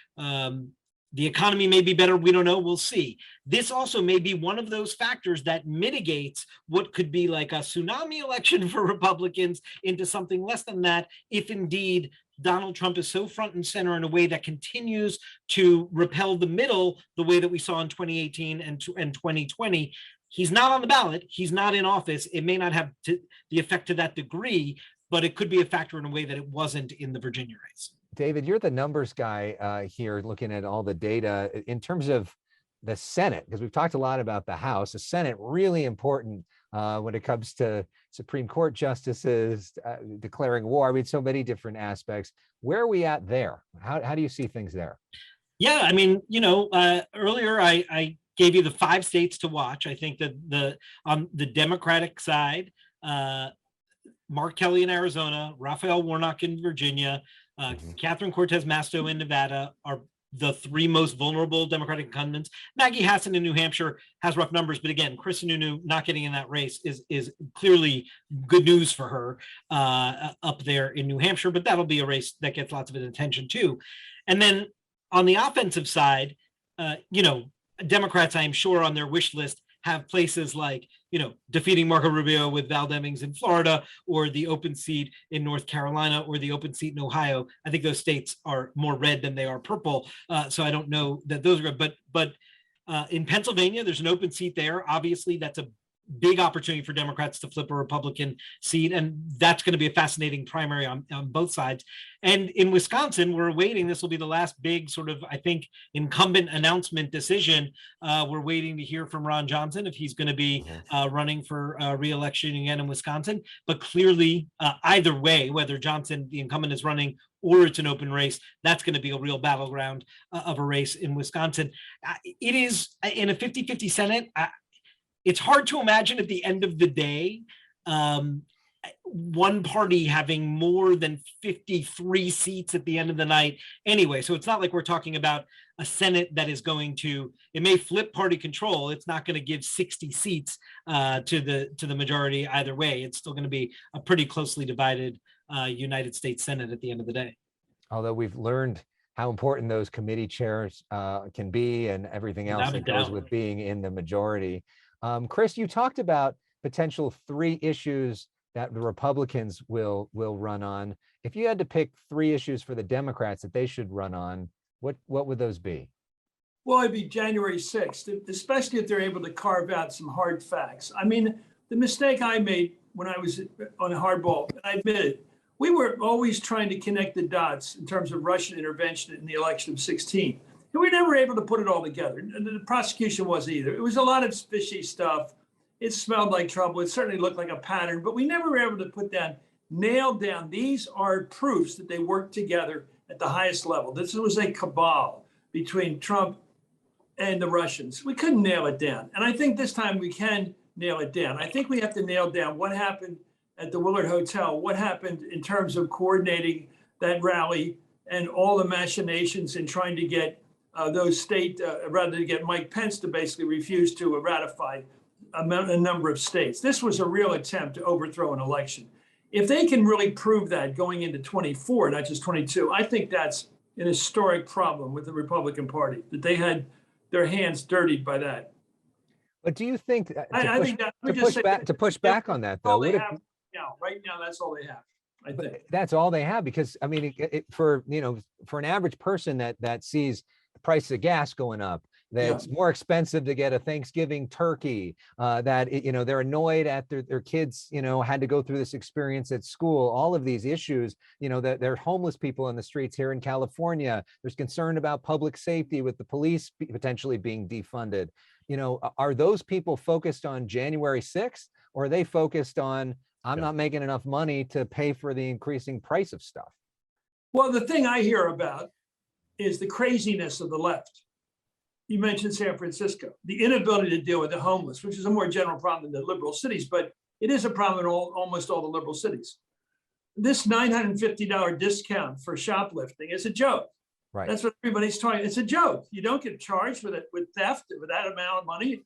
the economy may be better. We don't know. We'll see. This also may be one of those factors that mitigates what could be like a tsunami election for Republicans into something less than that, if indeed Donald Trump is so front and center in a way that continues to repel the middle the way that we saw in 2018 and 2020. He's not on the ballot. He's not in office. It may not have the effect to that degree, but it could be a factor in a way that it wasn't in the Virginia race. David, you're the numbers guy here, looking at all the data in terms of the Senate, because we've talked a lot about the House. The Senate really important when it comes to Supreme Court justices declaring war. I mean, so many different aspects. Where are we at there? How do you see things there? Yeah, I mean, earlier I gave you the 5 states to watch. I think that on the Democratic side, Mark Kelly in Arizona, Raphael Warnock in Virginia, Catherine Cortez Masto in Nevada are the 3 most vulnerable Democratic incumbents. Maggie Hassan in New Hampshire has rough numbers, but again, Chris Sununu not getting in that race is clearly good news for her up there in New Hampshire, but that'll be a race that gets lots of attention too. And then on the offensive side, Democrats, I'm sure on their wish list have places like, defeating Marco Rubio with Val Demings in Florida, or the open seat in North Carolina, or the open seat in Ohio. I think those states are more red than they are purple. So I don't know that those are good, but in Pennsylvania, there's an open seat there. Obviously, that's a big opportunity for Democrats to flip a Republican seat. And that's going to be a fascinating primary on both sides. And in Wisconsin, we're waiting. This will be the last big sort of, I think, incumbent announcement decision. We're waiting to hear from Ron Johnson if he's going to be running for re-election again in Wisconsin. But clearly, either way, whether Johnson, the incumbent, is running or it's an open race, that's going to be a real battleground of a race in Wisconsin. It is in a 50-50 Senate. It's hard to imagine at the end of the day, one party having more than 53 seats at the end of the night anyway. So it's not like we're talking about a Senate that is going to, it may flip party control. It's not going to give 60 seats to the majority either way. It's still going to be a pretty closely divided United States Senate at the end of the day. Although we've learned how important those committee chairs can be and everything else that goes with being in the majority. Chris, you talked about potential 3 issues that the Republicans will run on. If you had to pick 3 issues for the Democrats that they should run on, what would those be? Well, it'd be January 6th, especially if they're able to carve out some hard facts. I mean, the mistake I made when I was on hardball, and I admit it, we were always trying to connect the dots in terms of Russian intervention in the election of 16. And we were never able to put it all together. And the prosecution wasn't either. It was a lot of fishy stuff. It smelled like trouble. It certainly looked like a pattern, but we never were able to nail down. These are proofs that they worked together at the highest level. This was a cabal between Trump and the Russians. We couldn't nail it down. And I think this time we can nail it down. I think we have to nail down what happened at the Willard Hotel, what happened in terms of coordinating that rally and all the machinations in trying to get those state, rather than get Mike Pence to basically refuse to ratify a number of states. This was a real attempt to overthrow an election. If they can really prove that going into 24, not just 22, I think that's an historic problem with the Republican Party, that they had their hands dirtied by that. But do you think to push back on that, though? Right now, that's all they have. I think that's all they have, because I mean, for an average person that sees the price of gas going up, that it's more expensive to get a Thanksgiving turkey, that they're annoyed at their kids had to go through this experience at school, all of these issues, that there are homeless people in the streets here in California. There's concern about public safety with the police potentially being defunded. Are those people focused on January 6th, or are they focused on, I'm not making enough money to pay for the increasing price of stuff? Well, the thing I hear about is the craziness of the left. You mentioned San Francisco, the inability to deal with the homeless, which is a more general problem in the liberal cities, but it is a problem in almost all the liberal cities. This $950 discount for shoplifting is a joke. Right. That's what everybody's talking. It's a joke. You don't get charged with theft with that amount of money.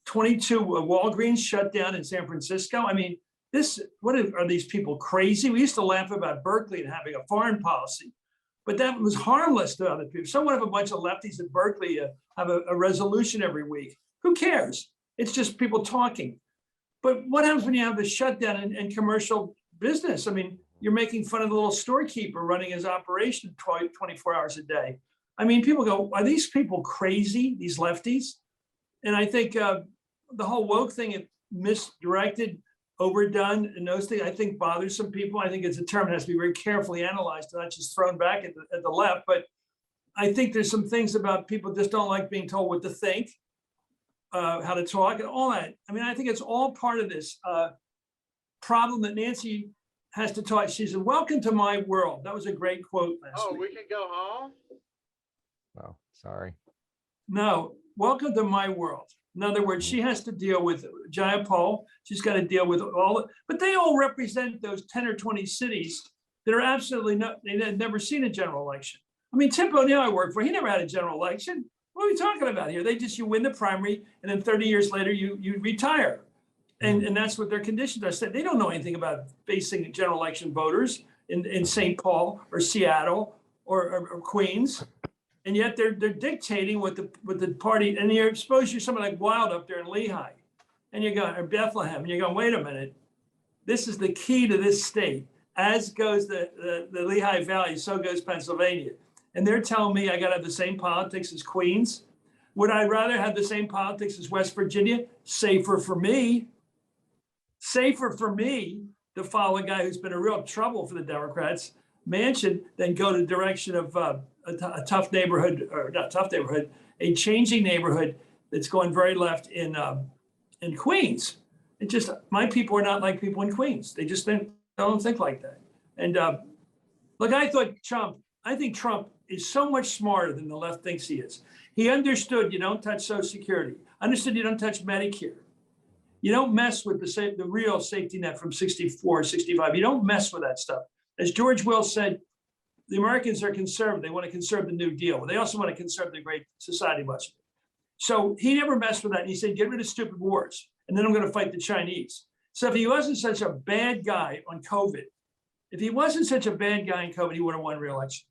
22 Walgreens shut down in San Francisco. I mean, are these people crazy? We used to laugh about Berkeley and having a foreign policy, but that was harmless to other people. Someone have a bunch of lefties at Berkeley have a resolution every week. Who cares? It's just people talking. But what happens when you have a shutdown in commercial business? I mean, you're making fun of the little storekeeper running his operation 24 hours a day. I mean, people go, are these people crazy, these lefties? And I think the whole woke thing, it misdirected overdone and those things, I think bothers some people. I think it's a term that has to be very carefully analyzed, not just thrown back at the left. But I think there's some things about people just don't like being told what to think, how to talk, and all that. I mean, I think it's all part of this problem that Nancy has to talk. She said, "Welcome to my world." That was a great quote last week. We can go home? Oh, sorry. No, welcome to my world. In other words, she has to deal with Jayapal. She's got to deal with but they all represent those 10 or 20 cities that are absolutely not, they had never seen a general election. I mean, Tim O'Neill I worked for, he never had a general election. What are we talking about here? You win the primary and then 30 years later you retire. And that's what their conditions are. Said they don't know anything about facing general election voters in St. Paul or Seattle or Queens. And yet they're dictating what the party, and suppose you're someone like Wild up there in Lehigh, and you're going, or Bethlehem, and you're going, wait a minute, this is the key to this state. As goes the Lehigh Valley, so goes Pennsylvania. And they're telling me I got to have the same politics as Queens. Would I rather have the same politics as West Virginia? Safer for me. Safer for me to follow a guy who's been a real trouble for the Democrats, Manchin, than go to the direction of a tough neighborhood, or not tough neighborhood, a changing neighborhood that's going very left in Queens. It just, my people are not like people in Queens. They just don't think like that. And look, I think Trump is so much smarter than the left thinks he is. He understood you don't touch Social Security, understood you don't touch Medicare. You don't mess with the real safety net from 64, 65. You don't mess with that stuff. As George Will said, the Americans are conservative. They want to conserve the New Deal. But they also want to conserve the Great Society much. So he never messed with that. And he said, get rid of stupid wars. And then I'm going to fight the Chinese. So if he wasn't such a bad guy on COVID, he would have won re-election.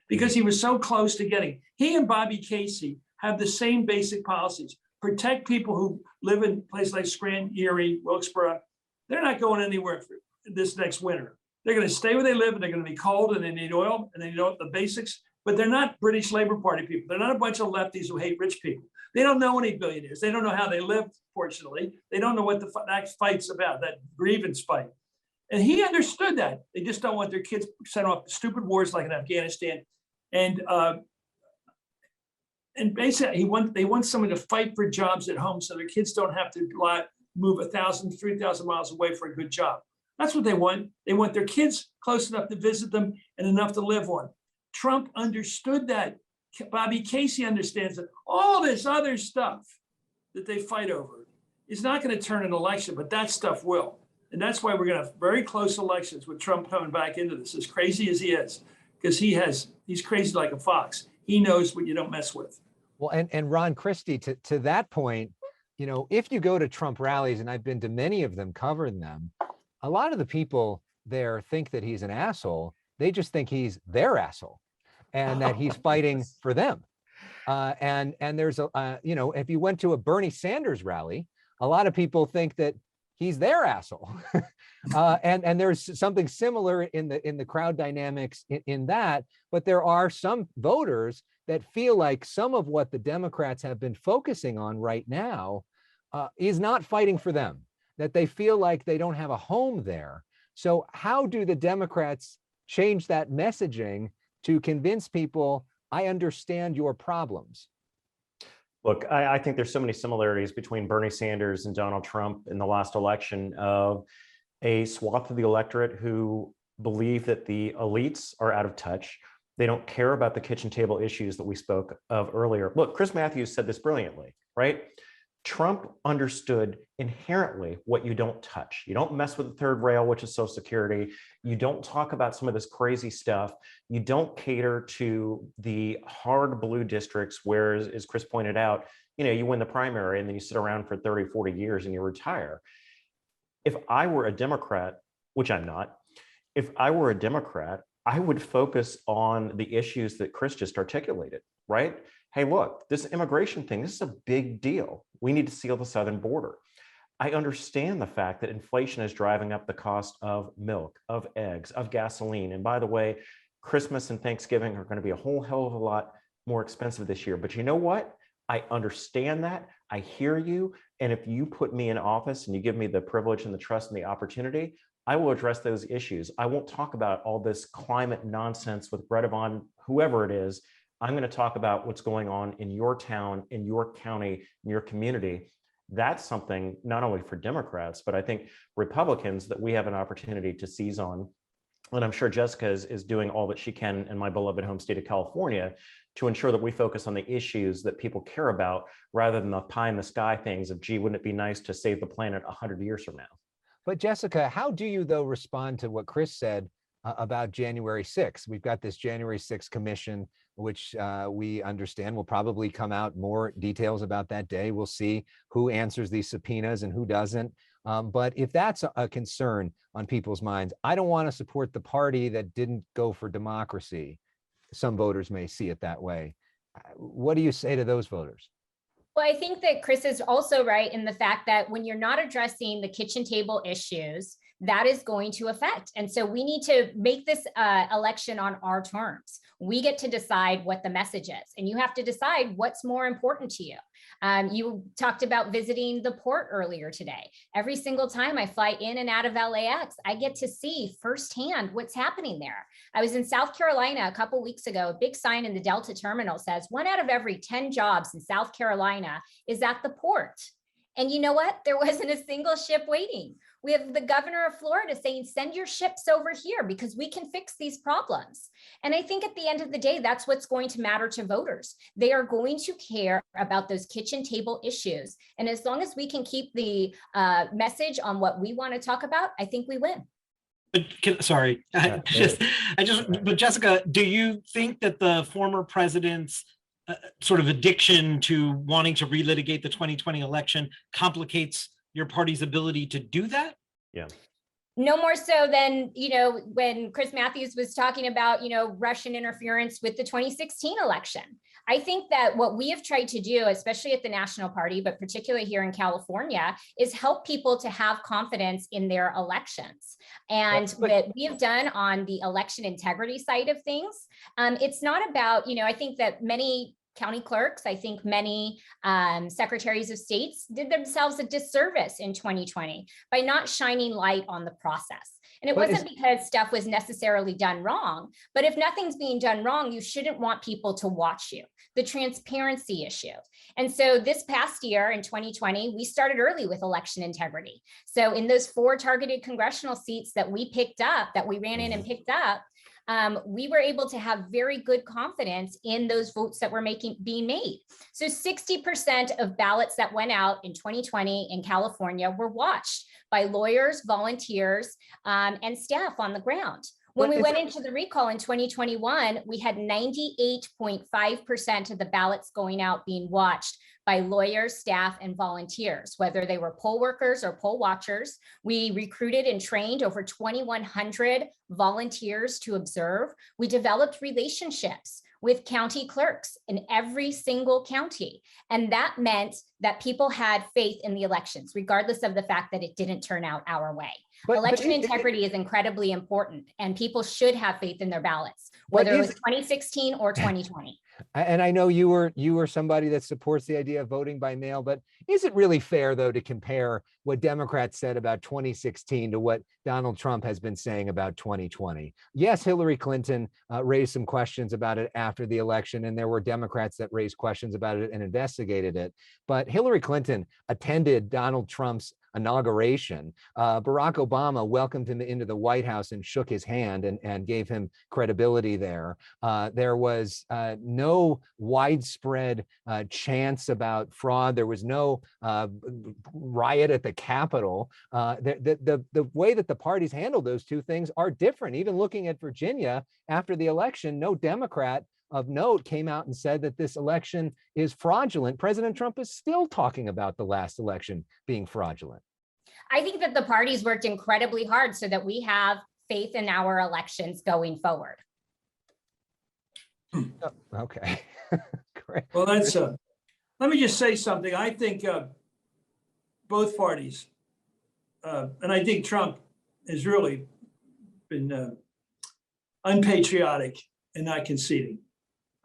Because he was so close to getting. He and Bobby Casey have the same basic policies. Protect people who live in places like Scranton, Erie, Wilkesboro. They're not going anywhere for this next winter. They're going to stay where they live, and they're going to be cold, and they need oil, and they need the basics. But they're not British Labour Party people. They're not a bunch of lefties who hate rich people. They don't know any billionaires. They don't know how they lived, fortunately. They don't know what that fight's about, that grievance fight. And he understood that. They just don't want their kids sent off to stupid wars like in Afghanistan. And basically, they want someone to fight for jobs at home so their kids don't have to move 1,000, 3,000 miles away for a good job. That's what they want. They want their kids close enough to visit them and enough to live on. Trump understood that. Bobby Casey understands that. All this other stuff that they fight over is not going to turn an election, but that stuff will. And that's why we're going to have very close elections with Trump coming back into this, as crazy as he is, because he's crazy like a fox. He knows what you don't mess with. Well, and Ron Christie, to that point, if you go to Trump rallies, and I've been to many of them, covering them, a lot of the people there think that he's an asshole. They just think he's their asshole, and that he's fighting for them. And there's if you went to a Bernie Sanders rally, a lot of people think that he's their asshole. And there's something similar in the crowd dynamics in that, but there are some voters that feel like some of what the Democrats have been focusing on right now is not fighting for them, that they feel like they don't have a home there. So how do the Democrats change that messaging to convince people, I understand your problems? Look, I think there's so many similarities between Bernie Sanders and Donald Trump in the last election, of a swath of the electorate who believe that the elites are out of touch. They don't care about the kitchen table issues that we spoke of earlier. Look, Chris Matthews said this brilliantly, right? Trump understood inherently what you don't touch. You don't mess with the third rail, which is Social Security. You don't talk about some of this crazy stuff. You don't cater to the hard blue districts where, as Chris pointed out, you win the primary and then you sit around for 30, 40 years and you retire. If I were a Democrat, which I'm not, if I were a Democrat, I would focus on the issues that Chris just articulated, right? Hey, look, this immigration thing, this is a big deal. We need to seal the southern border. I understand the fact that inflation is driving up the cost of milk, of eggs, of gasoline. And by the way, Christmas and Thanksgiving are going to be a whole hell of a lot more expensive this year. But you know what? I understand that. I hear you. And if you put me in office and you give me the privilege and the trust and the opportunity, I will address those issues. I won't talk about all this climate nonsense with Greta Von, whoever it is. I'm going to talk about what's going on in your town, in your county, in your community. That's something not only for Democrats, but I think Republicans that we have an opportunity to seize on. And I'm sure Jessica is doing all that she can in my beloved home state of California to ensure that we focus on the issues that people care about rather than the pie in the sky things of, gee, wouldn't it be nice to save the planet 100 years from now? But Jessica, how do you though respond to what Chris said about January 6th? We've got this January 6th commission, which we understand will probably come out more details about that day. We'll see who answers these subpoenas and who doesn't. But if that's a concern on people's minds, I don't want to support the party that didn't go for democracy. Some voters may see it that way. What do you say to those voters? Well, I think that Chris is also right in the fact that when you're not addressing the kitchen table issues, that is going to affect. And so we need to make this election on our terms. We get to decide what the message is, and you have to decide what's more important to you. You talked about visiting the port earlier today. Every single time I fly in and out of LAX, I get to see firsthand what's happening there. I was in South Carolina a couple weeks ago. A big sign in the Delta terminal says 1 out of every 10 jobs in South Carolina is at the port. And you know what? There wasn't a single ship waiting. We have the governor of Florida saying, send your ships over here because we can fix these problems. And I think at the end of the day, that's what's going to matter to voters. They are going to care about those kitchen table issues. And as long as we can keep the message on what we want to talk about, I think we win. Sorry, but Jessica, do you think that the former president's sort of addiction to wanting to relitigate the 2020 election complicates your party's ability to do that? Yeah. No more so than, when Chris Matthews was talking about, Russian interference with the 2016 election. I think that what we have tried to do, especially at the national party, but particularly here in California, is help people to have confidence in their elections. And what we have done on the election integrity side of things, it's not about, I think that many county clerks, I think many secretaries of states did themselves a disservice in 2020 by not shining light on the process. And it wasn't because stuff was necessarily done wrong, but if nothing's being done wrong, you shouldn't want people to watch you. The transparency issue. And so this past year in 2020, we started early with election integrity. So in those 4 targeted congressional seats that we picked up, that we ran in and picked up, we were able to have very good confidence in those votes that were being made. So 60% of ballots that went out in 2020 in California were watched by lawyers, volunteers, and staff on the ground. When we went into the recall in 2021, we had 98.5% of the ballots going out being watched by lawyers, staff, and volunteers, whether they were poll workers or poll watchers. We recruited and trained over 2,100 volunteers to observe. We developed relationships with county clerks in every single county. And that meant that people had faith in the elections, regardless of the fact that it didn't turn out our way. Election integrity is incredibly important, and people should have faith in their ballots, whether it was 2016 or 2020. And I know you were somebody that supports the idea of voting by mail, but is it really fair, though, to compare what Democrats said about 2016 to what Donald Trump has been saying about 2020? Yes, Hillary Clinton raised some questions about it after the election, and there were Democrats that raised questions about it and investigated it. But Hillary Clinton attended Donald Trump's inauguration. Barack Obama welcomed him into the White House and shook his hand and gave him credibility there. There was no widespread chants about fraud. There was no riot at the Capitol. The way that the parties handled those two things are different. Even looking at Virginia after the election, no Democrat of note came out and said that this election is fraudulent. President Trump is still talking about the last election being fraudulent. I think that the parties worked incredibly hard so that we have faith in our elections going forward. Okay, great. Well, that's, let me just say something. I think both parties, and I think Trump has really been unpatriotic and not conceding.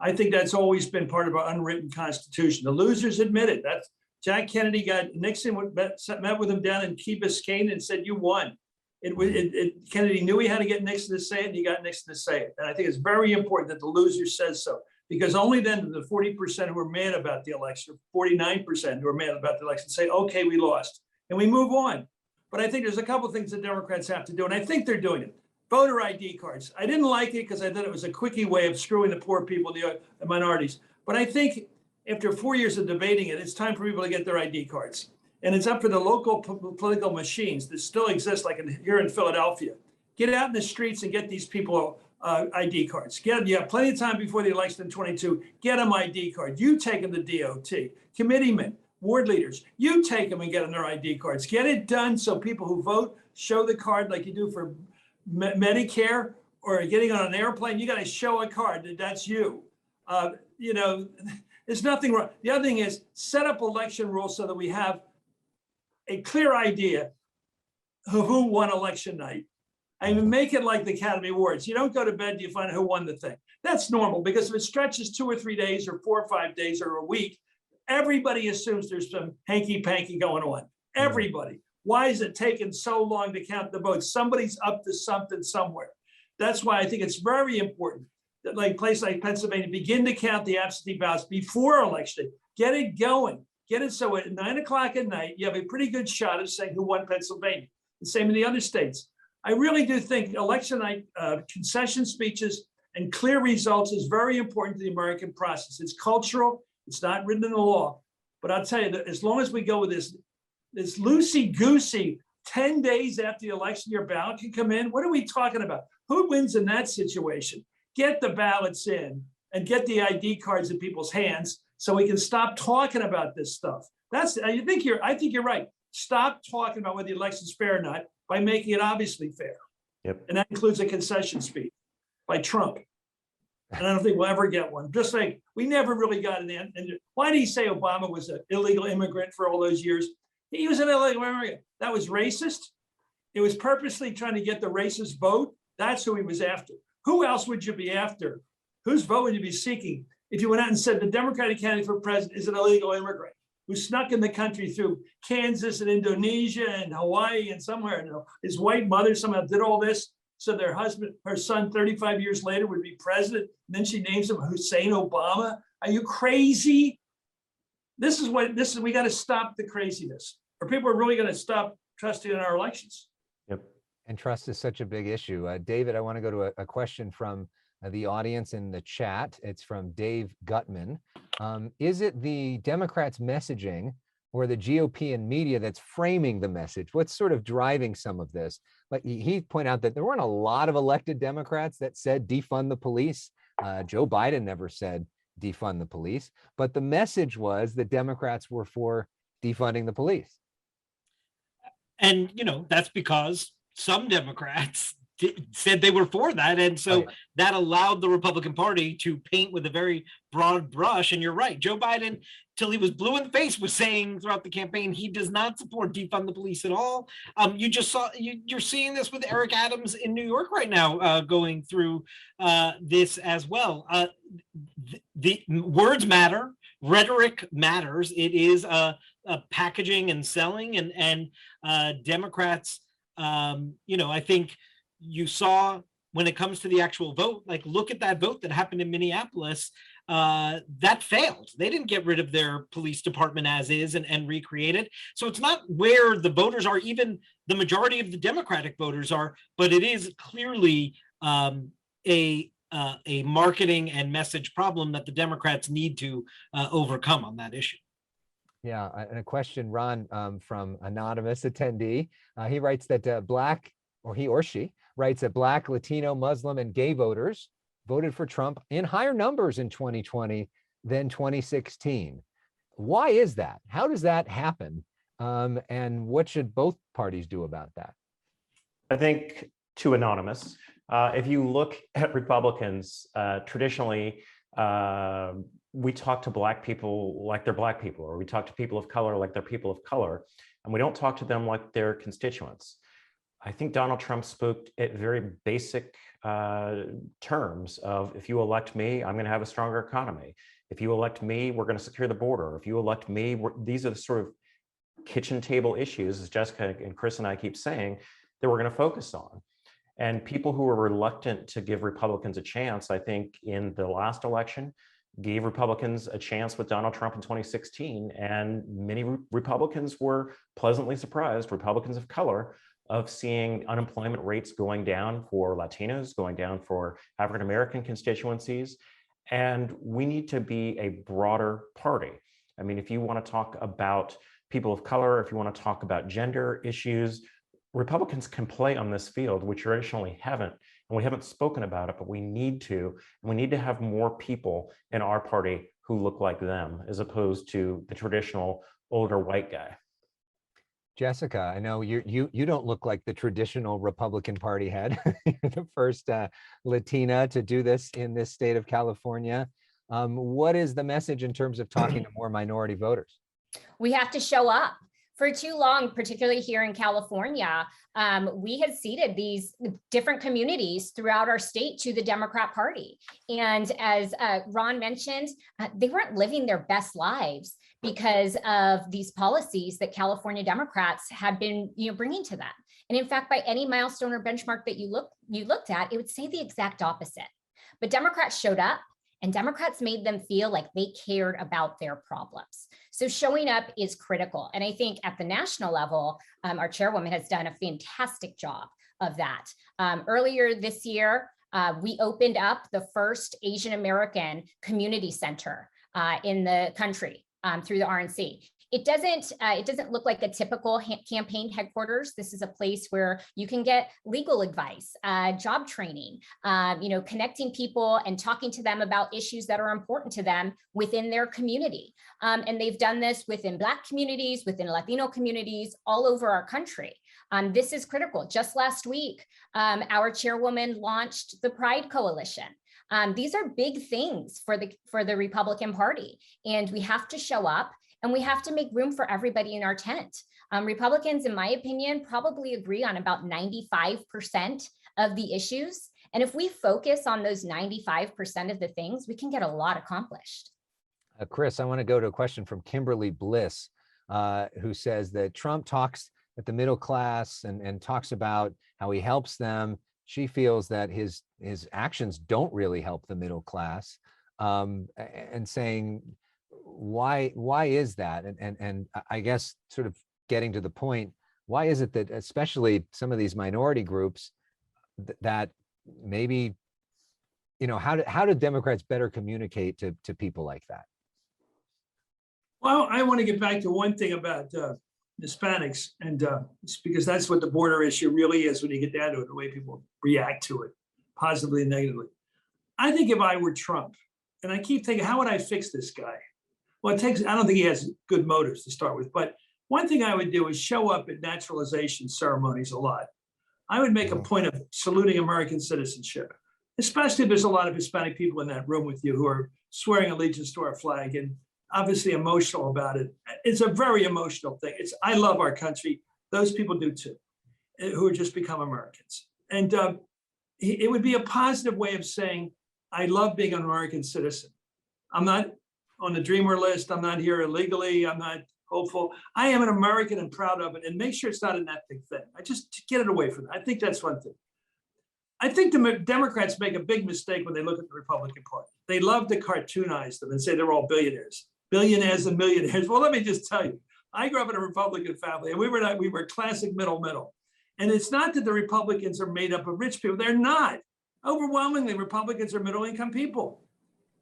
I think that's always been part of our unwritten constitution. The losers admit it. That's Jack Kennedy Nixon met with him down in Key Biscayne and said, "You won." Kennedy knew he had to get Nixon to say it, and he got Nixon to say it. And I think it's very important that the loser says so, because only then the 40% who are mad about the election, 49% who are mad about the election, say, "Okay, we lost," and we move on. But I think there's a couple of things the Democrats have to do, and I think they're doing it. Voter ID cards. I didn't like it because I thought it was a quickie way of screwing the poor people, the minorities. But I think after 4 years of debating it, it's time for people to get their ID cards. And it's up for the local political machines that still exist, like here in Philadelphia. Get out in the streets and get these people ID cards. You have plenty of time before the election in 22. Get them ID card. You take them to DOT. Committeemen, ward leaders, you take them and get them their ID cards. Get it done so people who vote show the card like you do for Medicare or getting on an airplane. You got to show a card that that's you. There's nothing wrong. The other thing is set up election rules so that we have a clear idea of who won election night. I mean, make it like the Academy Awards. You don't go to bed, you find out who won the thing. That's normal, because if it stretches 2 or 3 days or 4 or 5 days or a week, everybody assumes there's some hanky-panky going on. Everybody. Why is it taking so long to count the votes? Somebody's up to something somewhere. That's why I think it's very important that, like a place like Pennsylvania, begin to count the absentee ballots before election day. Get it going. Get it so at 9 o'clock at night, you have a pretty good shot of saying who won Pennsylvania. The same in the other states. I really do think election night concession speeches and clear results is very important to the American process. It's cultural. It's not written in the law. But I'll tell you that as long as we go with this loosey-goosey 10 days after the election, your ballot can come in. What are we talking about? Who wins in that situation? Get the ballots in and get the ID cards in people's hands so we can stop talking about this stuff. I think you're right. Stop talking about whether the election's fair or not by making it obviously fair. Yep. And that includes a concession speech by Trump. And I don't think we'll ever get one. Just like we never really got an end. And why did he say Obama was an illegal immigrant for all those years? He was an illegal immigrant. That was racist. It was purposely trying to get the racist vote. That's who he was after. Who else would you be after? Whose vote would you be seeking if you went out and said the Democratic candidate for president is an illegal immigrant who snuck in the country through Kansas and Indonesia and Hawaii and somewhere? And his white mother somehow did all this so her son 35 years later would be president. And then she names him Hussein Obama. Are you crazy? We got to stop the craziness, or people are really going to stop trusting in our elections. Yep. And trust is such a big issue. David, I want to go to a question from the audience in the chat. It's from Dave Gutman. Is it the Democrats' messaging or the GOP and media that's framing the message? What's sort of driving some of this? Like he pointed out that there weren't a lot of elected Democrats that said defund the police. Joe Biden never said defund the police, but the message was that Democrats were for defunding the police. And, that's because some Democrats said they were for that. And so that allowed the Republican Party to paint with a very broad brush. And you're right, Joe Biden, till he was blue in the face, was saying throughout the campaign, he does not support defund the police at all. You're seeing this with Eric Adams in New York right now, going through this as well. The words matter, rhetoric matters. It is packaging and selling, and Democrats, I think you saw when it comes to the actual vote, like look at that vote that happened in Minneapolis, that failed. They didn't get rid of their police department as is and recreate it. So it's not where the voters are, even the majority of the Democratic voters are, but it is clearly a marketing and message problem that the Democrats need to overcome on that issue. Yeah, and a question, Ron, from anonymous attendee. He writes that he or she writes that Black, Latino, Muslim, and gay voters voted for Trump in higher numbers in 2020 than 2016. Why is that? How does that happen? And what should both parties do about that? I think to anonymous, if you look at Republicans, traditionally, we talk to Black people like they're Black people, or we talk to people of color like they're people of color, and we don't talk to them like they're constituents. I think Donald Trump spoke at very basic terms of, if you elect me, I'm going to have a stronger economy. If you elect me, we're going to secure the border. If you elect me, these are the sort of kitchen table issues, as Jessica and Chris and I keep saying, that we're going to focus on. And people who are reluctant to give Republicans a chance, I think in the last election, gave Republicans a chance with Donald Trump in 2016. And many Republicans were pleasantly surprised, Republicans of color, of seeing unemployment rates going down for Latinos, going down for African-American constituencies. And we need to be a broader party. I mean, if you want to talk about people of color, if you want to talk about gender issues, Republicans can play on this field, which traditionally haven't, and we haven't spoken about it, but we need to, and we need to have more people in our party who look like them, as opposed to the traditional older white guy. Jessica, I know you don't look like the traditional Republican Party head. You're the first Latina to do this in this state of California. What is the message in terms of talking to more minority voters? We have to show up. For too long, particularly here in California, we had ceded these different communities throughout our state to the Democrat Party. And as Ron mentioned, they weren't living their best lives because of these policies that California Democrats had been, bringing to them. And in fact, by any milestone or benchmark that you looked at, it would say the exact opposite. But Democrats showed up, and Democrats made them feel like they cared about their problems. So showing up is critical. And I think at the national level, our chairwoman has done a fantastic job of that. Earlier this year, we opened up the first Asian American community center in the country through the RNC. It doesn't look like a typical campaign headquarters. This is a place where you can get legal advice, job training, connecting people and talking to them about issues that are important to them within their community. And they've done this within Black communities, within Latino communities, all over our country. This is critical. Just last week, our chairwoman launched the Pride Coalition. These are big things for the Republican Party, and we have to show up. And we have to make room for everybody in our tent. Republicans, in my opinion, probably agree on about 95% of the issues. And if we focus on those 95% of the things, we can get a lot accomplished. Chris, I want to go to a question from Kimberly Bliss, who says that Trump talks at the middle class and talks about how he helps them. She feels that his actions don't really help the middle class, and saying, why is that? And I guess sort of getting to the point, why is it that especially some of these minority groups that maybe, how do Democrats better communicate to people like that? Well, I want to get back to one thing about Hispanics, and it's because that's what the border issue really is when you get down to it, the way people react to it, positively and negatively. I think if I were Trump, and I keep thinking, how would I fix this guy? Well, I don't think he has good motives to start with, but one thing I would do is show up at naturalization ceremonies a lot. I would make a point of saluting American citizenship, especially if there's a lot of Hispanic people in that room with you who are swearing allegiance to our flag and obviously emotional about it. It's a very emotional thing. I love our country. Those people do too, who have just become Americans. And it would be a positive way of saying, I love being an American citizen. I'm not on the dreamer list. I'm not here illegally. I'm not hopeful. I am an American and proud of it, and make sure it's not an ethnic thing. I just get it away from that. I think that's one thing. I think the Democrats make a big mistake when they look at the Republican Party. They love to cartoonize them and say they're all billionaires and millionaires. Well, let me just tell you, I grew up in a Republican family, and we were classic middle. And it's not that the Republicans are made up of rich people. They're not. Overwhelmingly, Republicans are middle-income people,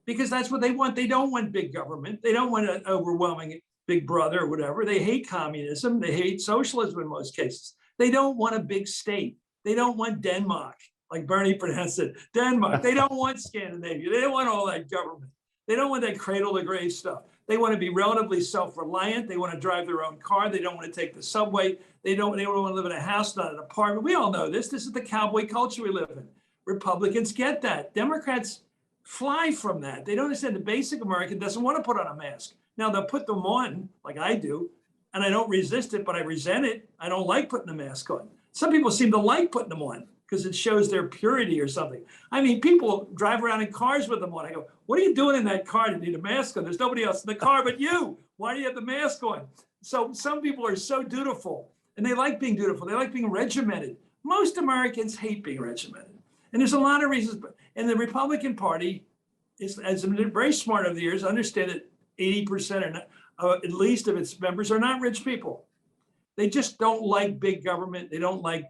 because that's what they want. They don't want big government. They don't want an overwhelming big brother or whatever. They hate communism. They hate socialism in most cases. They don't want a big state. They don't want Denmark, like Bernie pronounced it, Denmark. They don't want Scandinavia. They don't want all that government. They don't want that cradle to grave stuff. They want to be relatively self-reliant. They want to drive their own car. They don't want to take the subway. They don't want to live in a house, not an apartment. We all know this. This is the cowboy culture we live in. Republicans get that. Democrats fly from that. They don't understand the basic American doesn't want to put on a mask. Now they'll put them on like I do, and I don't resist it, but I resent it. I don't like putting the mask on. Some people seem to like putting them on because it shows their purity or something. I mean, people drive around in cars with them on. I go, what are you doing in that car? You need a mask on. There's nobody else in the car but you. Why do you have the mask on? So some people are so dutiful, and they like being dutiful. They like being regimented. Most Americans hate being regimented. And there's a lot of reasons. And the Republican Party is very smart over the years, understand that 80% or not, at least of its members are not rich people. They just don't like big government. They don't like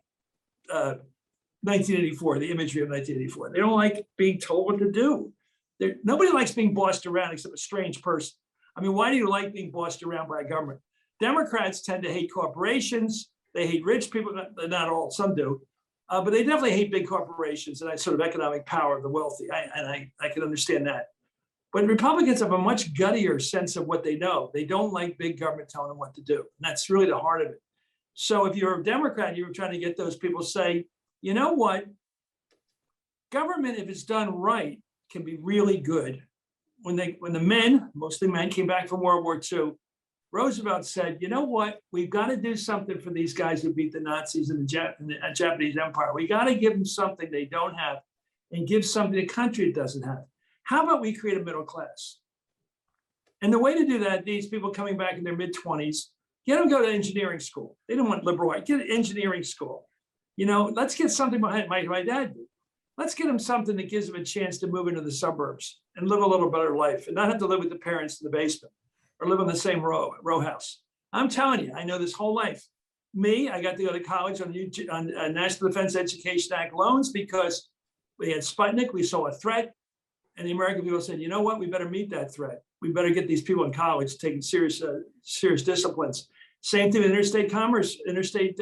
1984, the imagery of 1984. They don't like being told what to do. Nobody likes being bossed around except a strange person. I mean, why do you like being bossed around by a government? Democrats tend to hate corporations. They hate rich people, not all, some do. But they definitely hate big corporations and that sort of economic power of the wealthy. I can understand that. But Republicans have a much guttier sense of what they know. They don't like big government telling them what to do. And that's really the heart of it. So if you're a Democrat, you're trying to get those people to say, you know what? Government, if it's done right, can be really good. When the men, mostly men, came back from World War II, Roosevelt said, you know what? We've got to do something for these guys who beat the Nazis and the Japanese Empire. We got to give them something they don't have and give something the country doesn't have. How about we create a middle class? And the way to do that, these people coming back in their mid-20s, get them to go to engineering school. They don't want liberal arts. Get an engineering school. You know, let's get something behind my dad did. Let's get them something that gives them a chance to move into the suburbs and live a little better life and not have to live with the parents in the basement or live in the same row house. I'm telling you, I know this whole life. Me, I got to go to college on National Defense Education Act loans because we had Sputnik, we saw a threat, and the American people said, you know what, we better meet that threat. We better get these people in college taking serious disciplines. Same thing with interstate commerce, interstate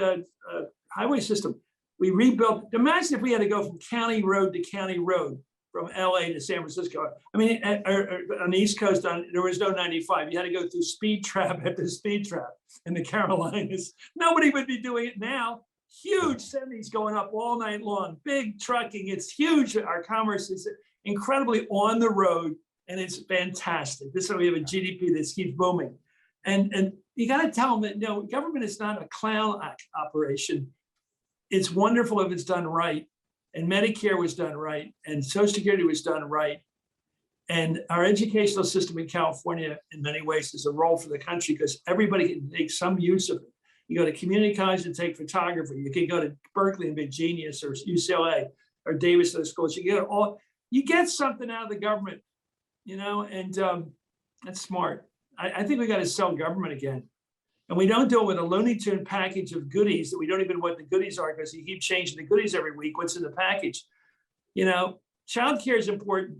highway system. We rebuilt. Imagine if we had to go from county road to county road, from LA to San Francisco. I mean, on the East Coast, there was no 95. You had to go through speed trap after speed trap in the Carolinas. Nobody would be doing it now. Huge semis going up all night long, big trucking. It's huge. Our commerce is incredibly on the road, and it's fantastic. This is why we have a GDP that keeps booming. And you got to tell them that, no, government is not a clown operation. It's wonderful if it's done right. And Medicare was done right, and Social Security was done right. And our educational system in California, in many ways, is a role for the country because everybody can make some use of it. You go to community college and take photography. You can go to Berkeley and be a genius, or UCLA, or Davis, those schools. You get something out of the government, you know, and that's smart. I think we got to sell government again. And we don't do it with a Looney Tune package of goodies that we don't even know what the goodies are because you keep changing the goodies every week. What's in the package? You know, childcare is important.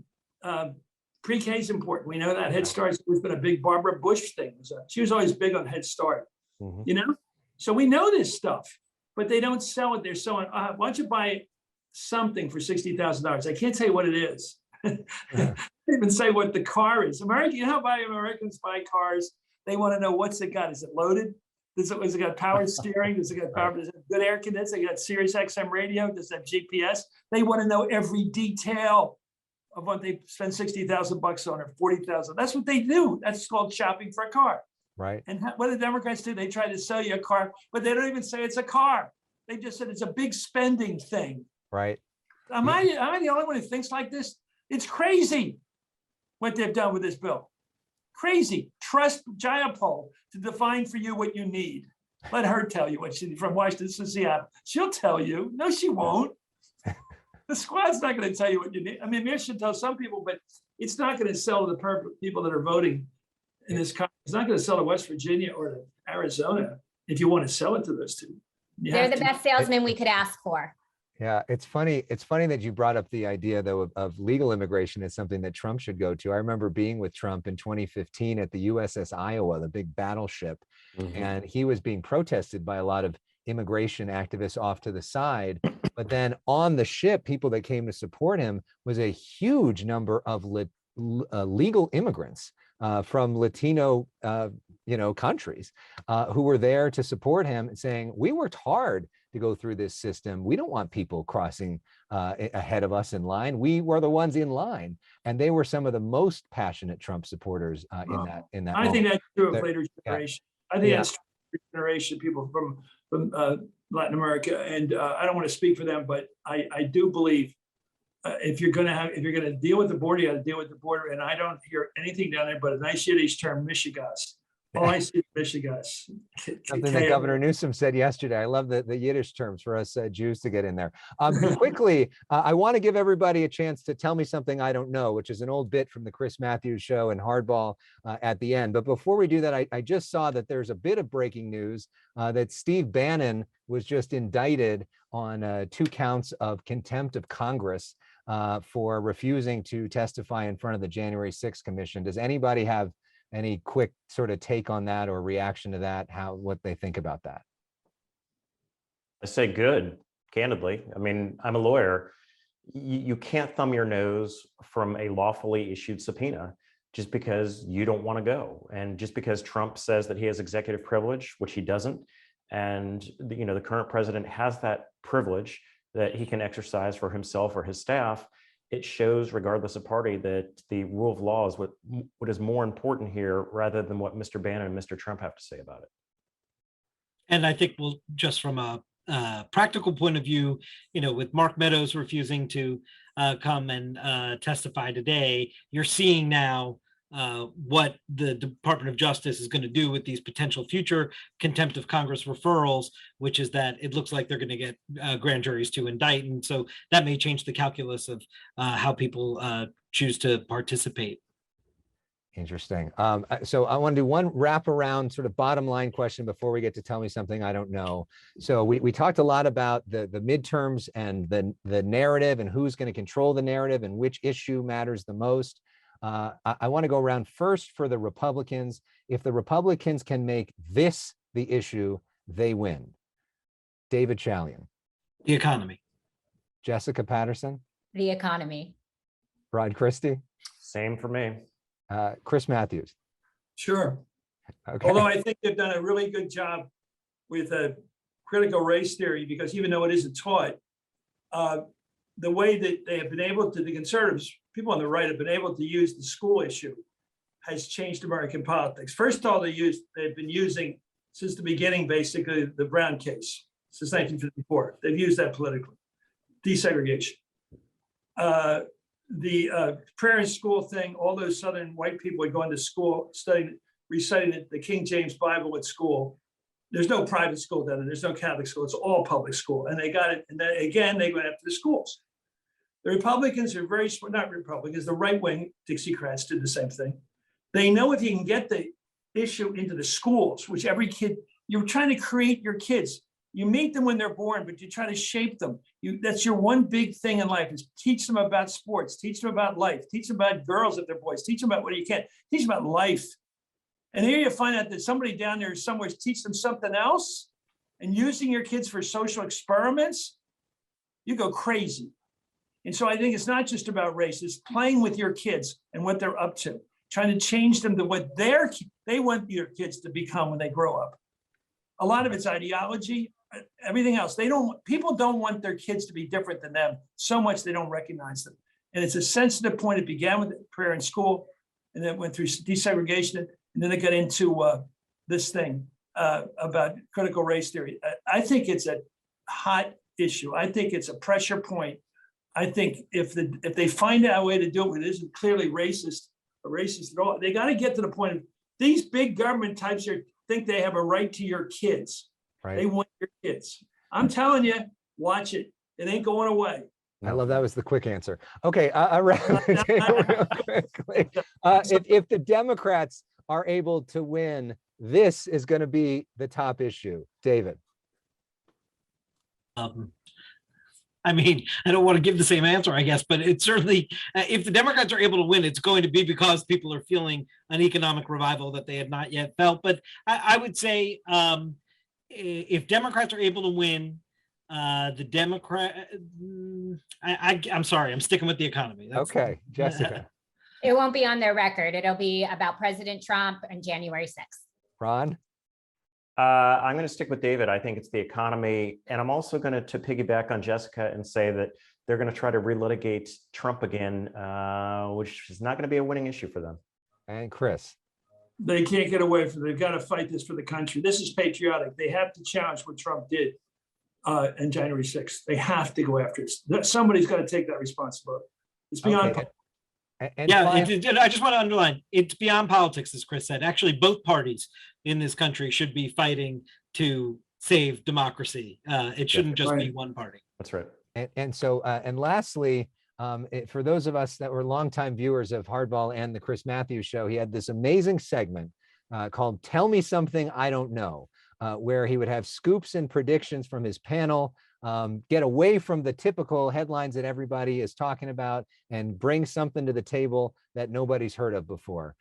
Pre-K is important. We know that. Head Start's always been a big Barbara Bush thing. She was always big on Head Start, you know? So we know this stuff, but they don't sell it. They're selling, why don't you buy something for $60,000? I can't tell you what it is. I can't even say what the car is. You know how Americans buy cars? They want to know what's it got. Is it loaded? Has it got power steering? Does it got power? Does it have good air conditioning? Got Sirius XM radio? Does it have GPS? They want to know every detail of what they spend $60,000 on or $40,000. That's what they do. That's called shopping for a car. Right. And what do the Democrats do? They try to sell you a car, but they don't even say it's a car. They just said it's a big spending thing. Right. Am I the only one who thinks like this? It's crazy what they've done with this bill. Crazy. Trust Jayapal to define for you what you need. Let her tell you what she from Washington to Seattle. She'll tell you. No, she won't. The squad's not going to tell you what you need. I mean, maybe she'll tell some people, but it's not going to sell to the people that are voting in this country. It's not going to sell to West Virginia or to Arizona if you want to sell it to those two. They're the best salesmen we could ask for. Yeah, it's funny. It's funny that you brought up the idea, though, of legal immigration as something that Trump should go to. I remember being with Trump in 2015 at the USS Iowa, the big battleship, and he was being protested by a lot of immigration activists off to the side. But then on the ship, people that came to support him was a huge number of legal immigrants from Latino, countries who were there to support him, saying, we worked hard to go through this system. We don't want people crossing ahead of us in line. We were the ones in line. And they were some of the most passionate Trump supporters in that I think moment. that's true of later generation. I think that's true of generation, people from Latin America. And I don't want to speak for them, but I do believe if you're going to deal with the border, you got to deal with the border. And I don't hear anything down there but a nice Yiddish term, Michigas. All I see is Michigas. Something that Governor Newsom said yesterday. I love the Yiddish terms for us Jews to get in there. Quickly, I want to give everybody a chance to tell me something I don't know, which is an old bit from the Chris Matthews show and Hardball at the end. But before we do that, I just saw that there's a bit of breaking news that Steve Bannon was just indicted on 2 counts of contempt of Congress for refusing to testify in front of the January 6th commission. Does anybody have any quick sort of take on that or reaction to that, what they think about that? I say good, candidly. I mean, I'm a lawyer. You can't thumb your nose from a lawfully issued subpoena just because you don't want to go. And just because Trump says that he has executive privilege, which he doesn't, and the current president has that privilege that he can exercise for himself or his staff, it shows, regardless of party, that the rule of law is what is more important here rather than what Mr. Bannon and Mr. Trump have to say about it. And I think we'll just from a practical point of view, with Mark Meadows refusing to come and testify today, you're seeing now what the Department of Justice is going to do with these potential future contempt of Congress referrals, which is that it looks like they're going to get grand juries to indict. And so that may change the calculus of how people choose to participate. Interesting. So I want to do one wraparound sort of bottom line question before we get to tell me something I don't know. So we talked a lot about the midterms and the narrative and who's going to control the narrative and which issue matters the most. I want to go around first for the Republicans. If the Republicans can make this the issue, they win. David Chalian. The economy. Jessica Patterson. The economy. Rod Christie. Same for me. Chris Matthews. Sure. Okay. Although I think they've done a really good job with critical race theory, because even though it isn't taught, the way that they have been able to, the conservatives, people on the right have been able to use the school issue has changed American politics. First of all, they've been using since the beginning, basically the Brown case, since 1954. They've used that politically. Desegregation. The prayer in school thing, all those Southern white people would go into school reciting the King James Bible at school. There's no private school down there. There's no Catholic school. It's all public school. And they got it. And then again, they went after the schools. The Republicans are very smart, not Republicans, the right wing Dixiecrats did the same thing. They know if you can get the issue into the schools, which every kid, you're trying to create your kids. You meet them when they're born, but you try to shape them. That's your one big thing in life is teach them about sports, teach them about life, teach them about girls if they're boys, teach them about what you can, teach them about life. And here you find out that somebody down there somewhere teach them something else and using your kids for social experiments, you go crazy. And so I think it's not just about race, it's playing with your kids and what they're up to, trying to change them to what they want your kids to become when they grow up. A lot of it's ideology, everything else. People don't want their kids to be different than them so much they don't recognize them. And it's a sensitive point. It began with prayer in school and then went through desegregation. And then they got into this thing about critical race theory. I think it's a hot issue. I think it's a pressure point. I think if they find out a way to do it, it isn't clearly racist or racist at all. They got to get to the point of these big government types here think they have a right to your kids. Right. They want your kids. I'm telling you, watch it. It ain't going away. I love that was the quick answer. Okay, real quickly. If the Democrats are able to win, this is going to be the top issue. David. I mean, I don't want to give the same answer, I guess, but it's certainly, if the Democrats are able to win, it's going to be because people are feeling an economic revival that they have not yet felt. But I would say if Democrats are able to win, the Democrat, I'm sorry, I'm sticking with the economy. Okay, Jessica. It won't be on their record. It'll be about President Trump on January 6th. Ron? I'm going to stick with David. I think it's the economy. And I'm also going to piggyback on Jessica and say that they're going to try to relitigate Trump again, which is not going to be a winning issue for them. And Chris? They can't get away from it. They've got to fight this for the country. This is patriotic. They have to challenge what Trump did. and January 6th. They have to go after it. Somebody's got to take that responsibility. It's beyond. Okay. Yeah, I just want to underline, it's beyond politics, as Chris said. Actually, both parties in this country should be fighting to save democracy. It shouldn't just be one party. That's right. And lastly, for those of us that were longtime viewers of Hardball and the Chris Matthews Show, he had this amazing segment called Tell Me Something I Don't Know, where he would have scoops and predictions from his panel, get away from the typical headlines that everybody is talking about and bring something to the table that nobody's heard of before.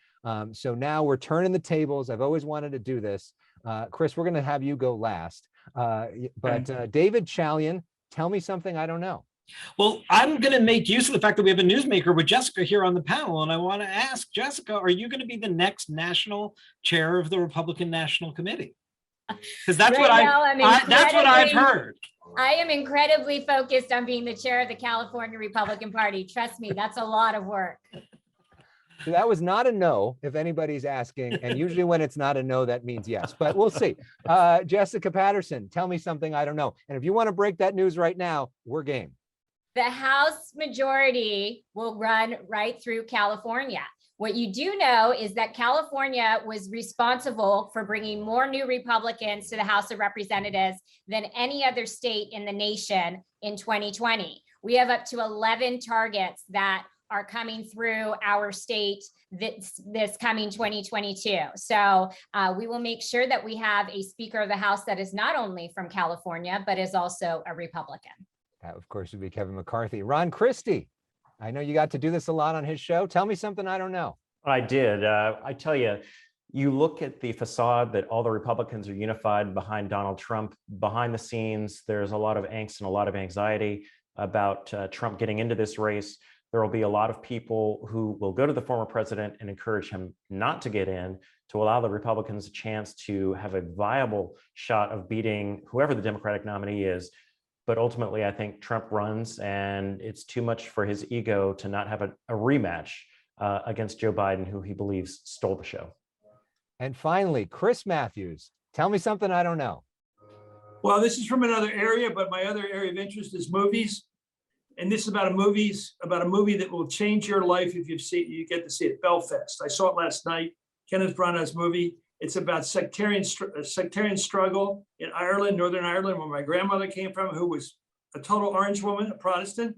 So now we're turning the tables. I've always wanted to do this. Chris, we're going to have you go last. But David Chalian, tell me something I don't know. Well, I'm going to make use of the fact that we have a newsmaker with Jessica here on the panel. And I want to ask Jessica, are you going to be the next national chair of the Republican National Committee? Because that's that's what I've heard. I am incredibly focused on being the chair of the California Republican Party. Trust me, that's a lot of work. So that was not a no, if anybody's asking. And usually when it's not a no, that means yes, but we'll see. Jessica Patterson, tell me something I don't know. And if you want to break that news right now, we're game. The House majority will run right through California. What you do know is that California was responsible for bringing more new Republicans to the House of Representatives than any other state in the nation in 2020. We have up to 11 targets that are coming through our state this coming 2022. So we will make sure that we have a Speaker of the House that is not only from California, but is also a Republican. That, of course, would be Kevin McCarthy. Ron Christie, I know you got to do this a lot on his show. Tell me something I don't know. I did. I tell you, you look at the facade that all the Republicans are unified behind Donald Trump. Behind the scenes, there's a lot of angst and a lot of anxiety about Trump getting into this race. There will be a lot of people who will go to the former president and encourage him not to get in, to allow the Republicans a chance to have a viable shot of beating whoever the Democratic nominee is. But ultimately, I think Trump runs, and it's too much for his ego to not have a rematch against Joe Biden, who he believes stole the show. And finally, Chris Matthews, tell me something I don't know. Well, this is from another area, but my other area of interest is movies. And this is about a movie that will change your life if you get to see it, Belfast. I saw it last night, Kenneth Branagh's movie. It's about sectarian struggle in Ireland, Northern Ireland, where my grandmother came from, who was a total orange woman, a Protestant,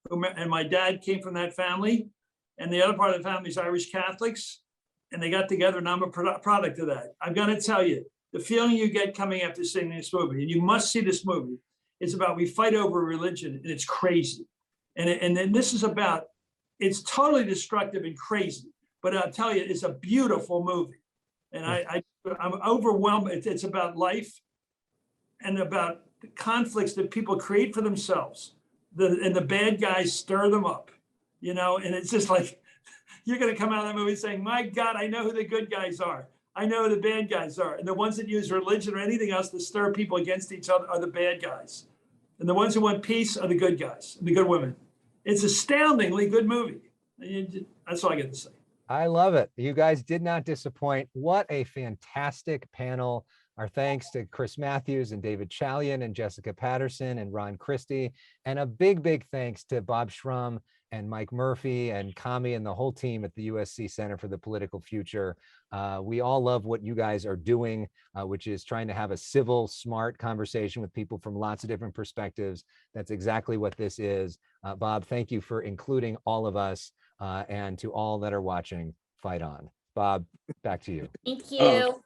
and my dad came from that family. And the other part of the family is Irish Catholics. And they got together, and I'm a product of that. I'm going to tell you, the feeling you get coming after seeing this movie, and you must see this movie, is about we fight over religion, and it's crazy. And then this is about, it's totally destructive and crazy. But I'll tell you, it's a beautiful movie. And I'm overwhelmed. It's about life and about the conflicts that people create for themselves. And the bad guys stir them up, you know, and it's just like, you're going to come out of that movie saying, my God, I know who the good guys are. I know who the bad guys are. And the ones that use religion or anything else to stir people against each other are the bad guys. And the ones who want peace are the good guys, the good women. It's astoundingly good movie. That's all I get to say. I love it. You guys did not disappoint. What a fantastic panel. Our thanks to Chris Matthews and David Chalian and Jessica Patterson and Ron Christie. And a big, big thanks to Bob Shrum and Mike Murphy and Kami and the whole team at the USC Center for the Political Future. We all love what you guys are doing, which is trying to have a civil, smart conversation with people from lots of different perspectives. That's exactly what this is. Bob, thank you for including all of us, and to all that are watching, fight on. Bob, back to you. Thank you.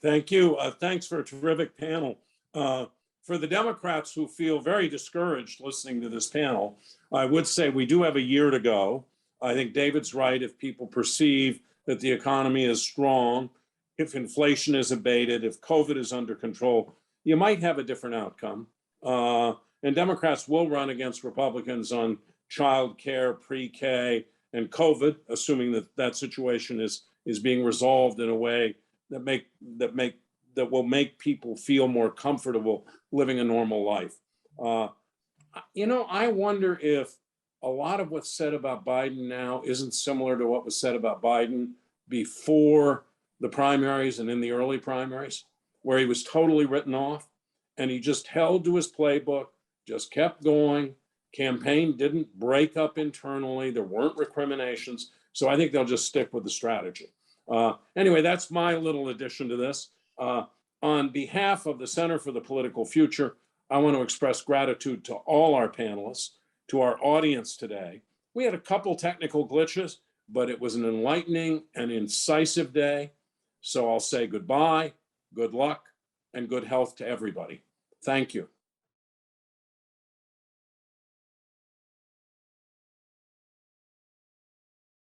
Thank you. Thanks for a terrific panel. For the Democrats who feel very discouraged listening to this panel, I would say we do have a year to go. I think David's right. If people perceive that the economy is strong, if inflation is abated, if COVID is under control, you might have a different outcome. And Democrats will run against Republicans on child care, pre-K, and COVID, assuming that that situation is being resolved in a way that will make people feel more comfortable living a normal life. I wonder if a lot of what's said about Biden now isn't similar to what was said about Biden before the primaries and in the early primaries, where he was totally written off. and he just held to his playbook, just kept going. Campaign didn't break up internally. There weren't recriminations. So I think they'll just stick with the strategy. Anyway, that's my little addition to this. On behalf of the Center for the Political Future, I want to express gratitude to all our panelists, to our audience today. We had a couple technical glitches, but it was an enlightening and incisive day. So I'll say goodbye, good luck, and good health to everybody. Thank you.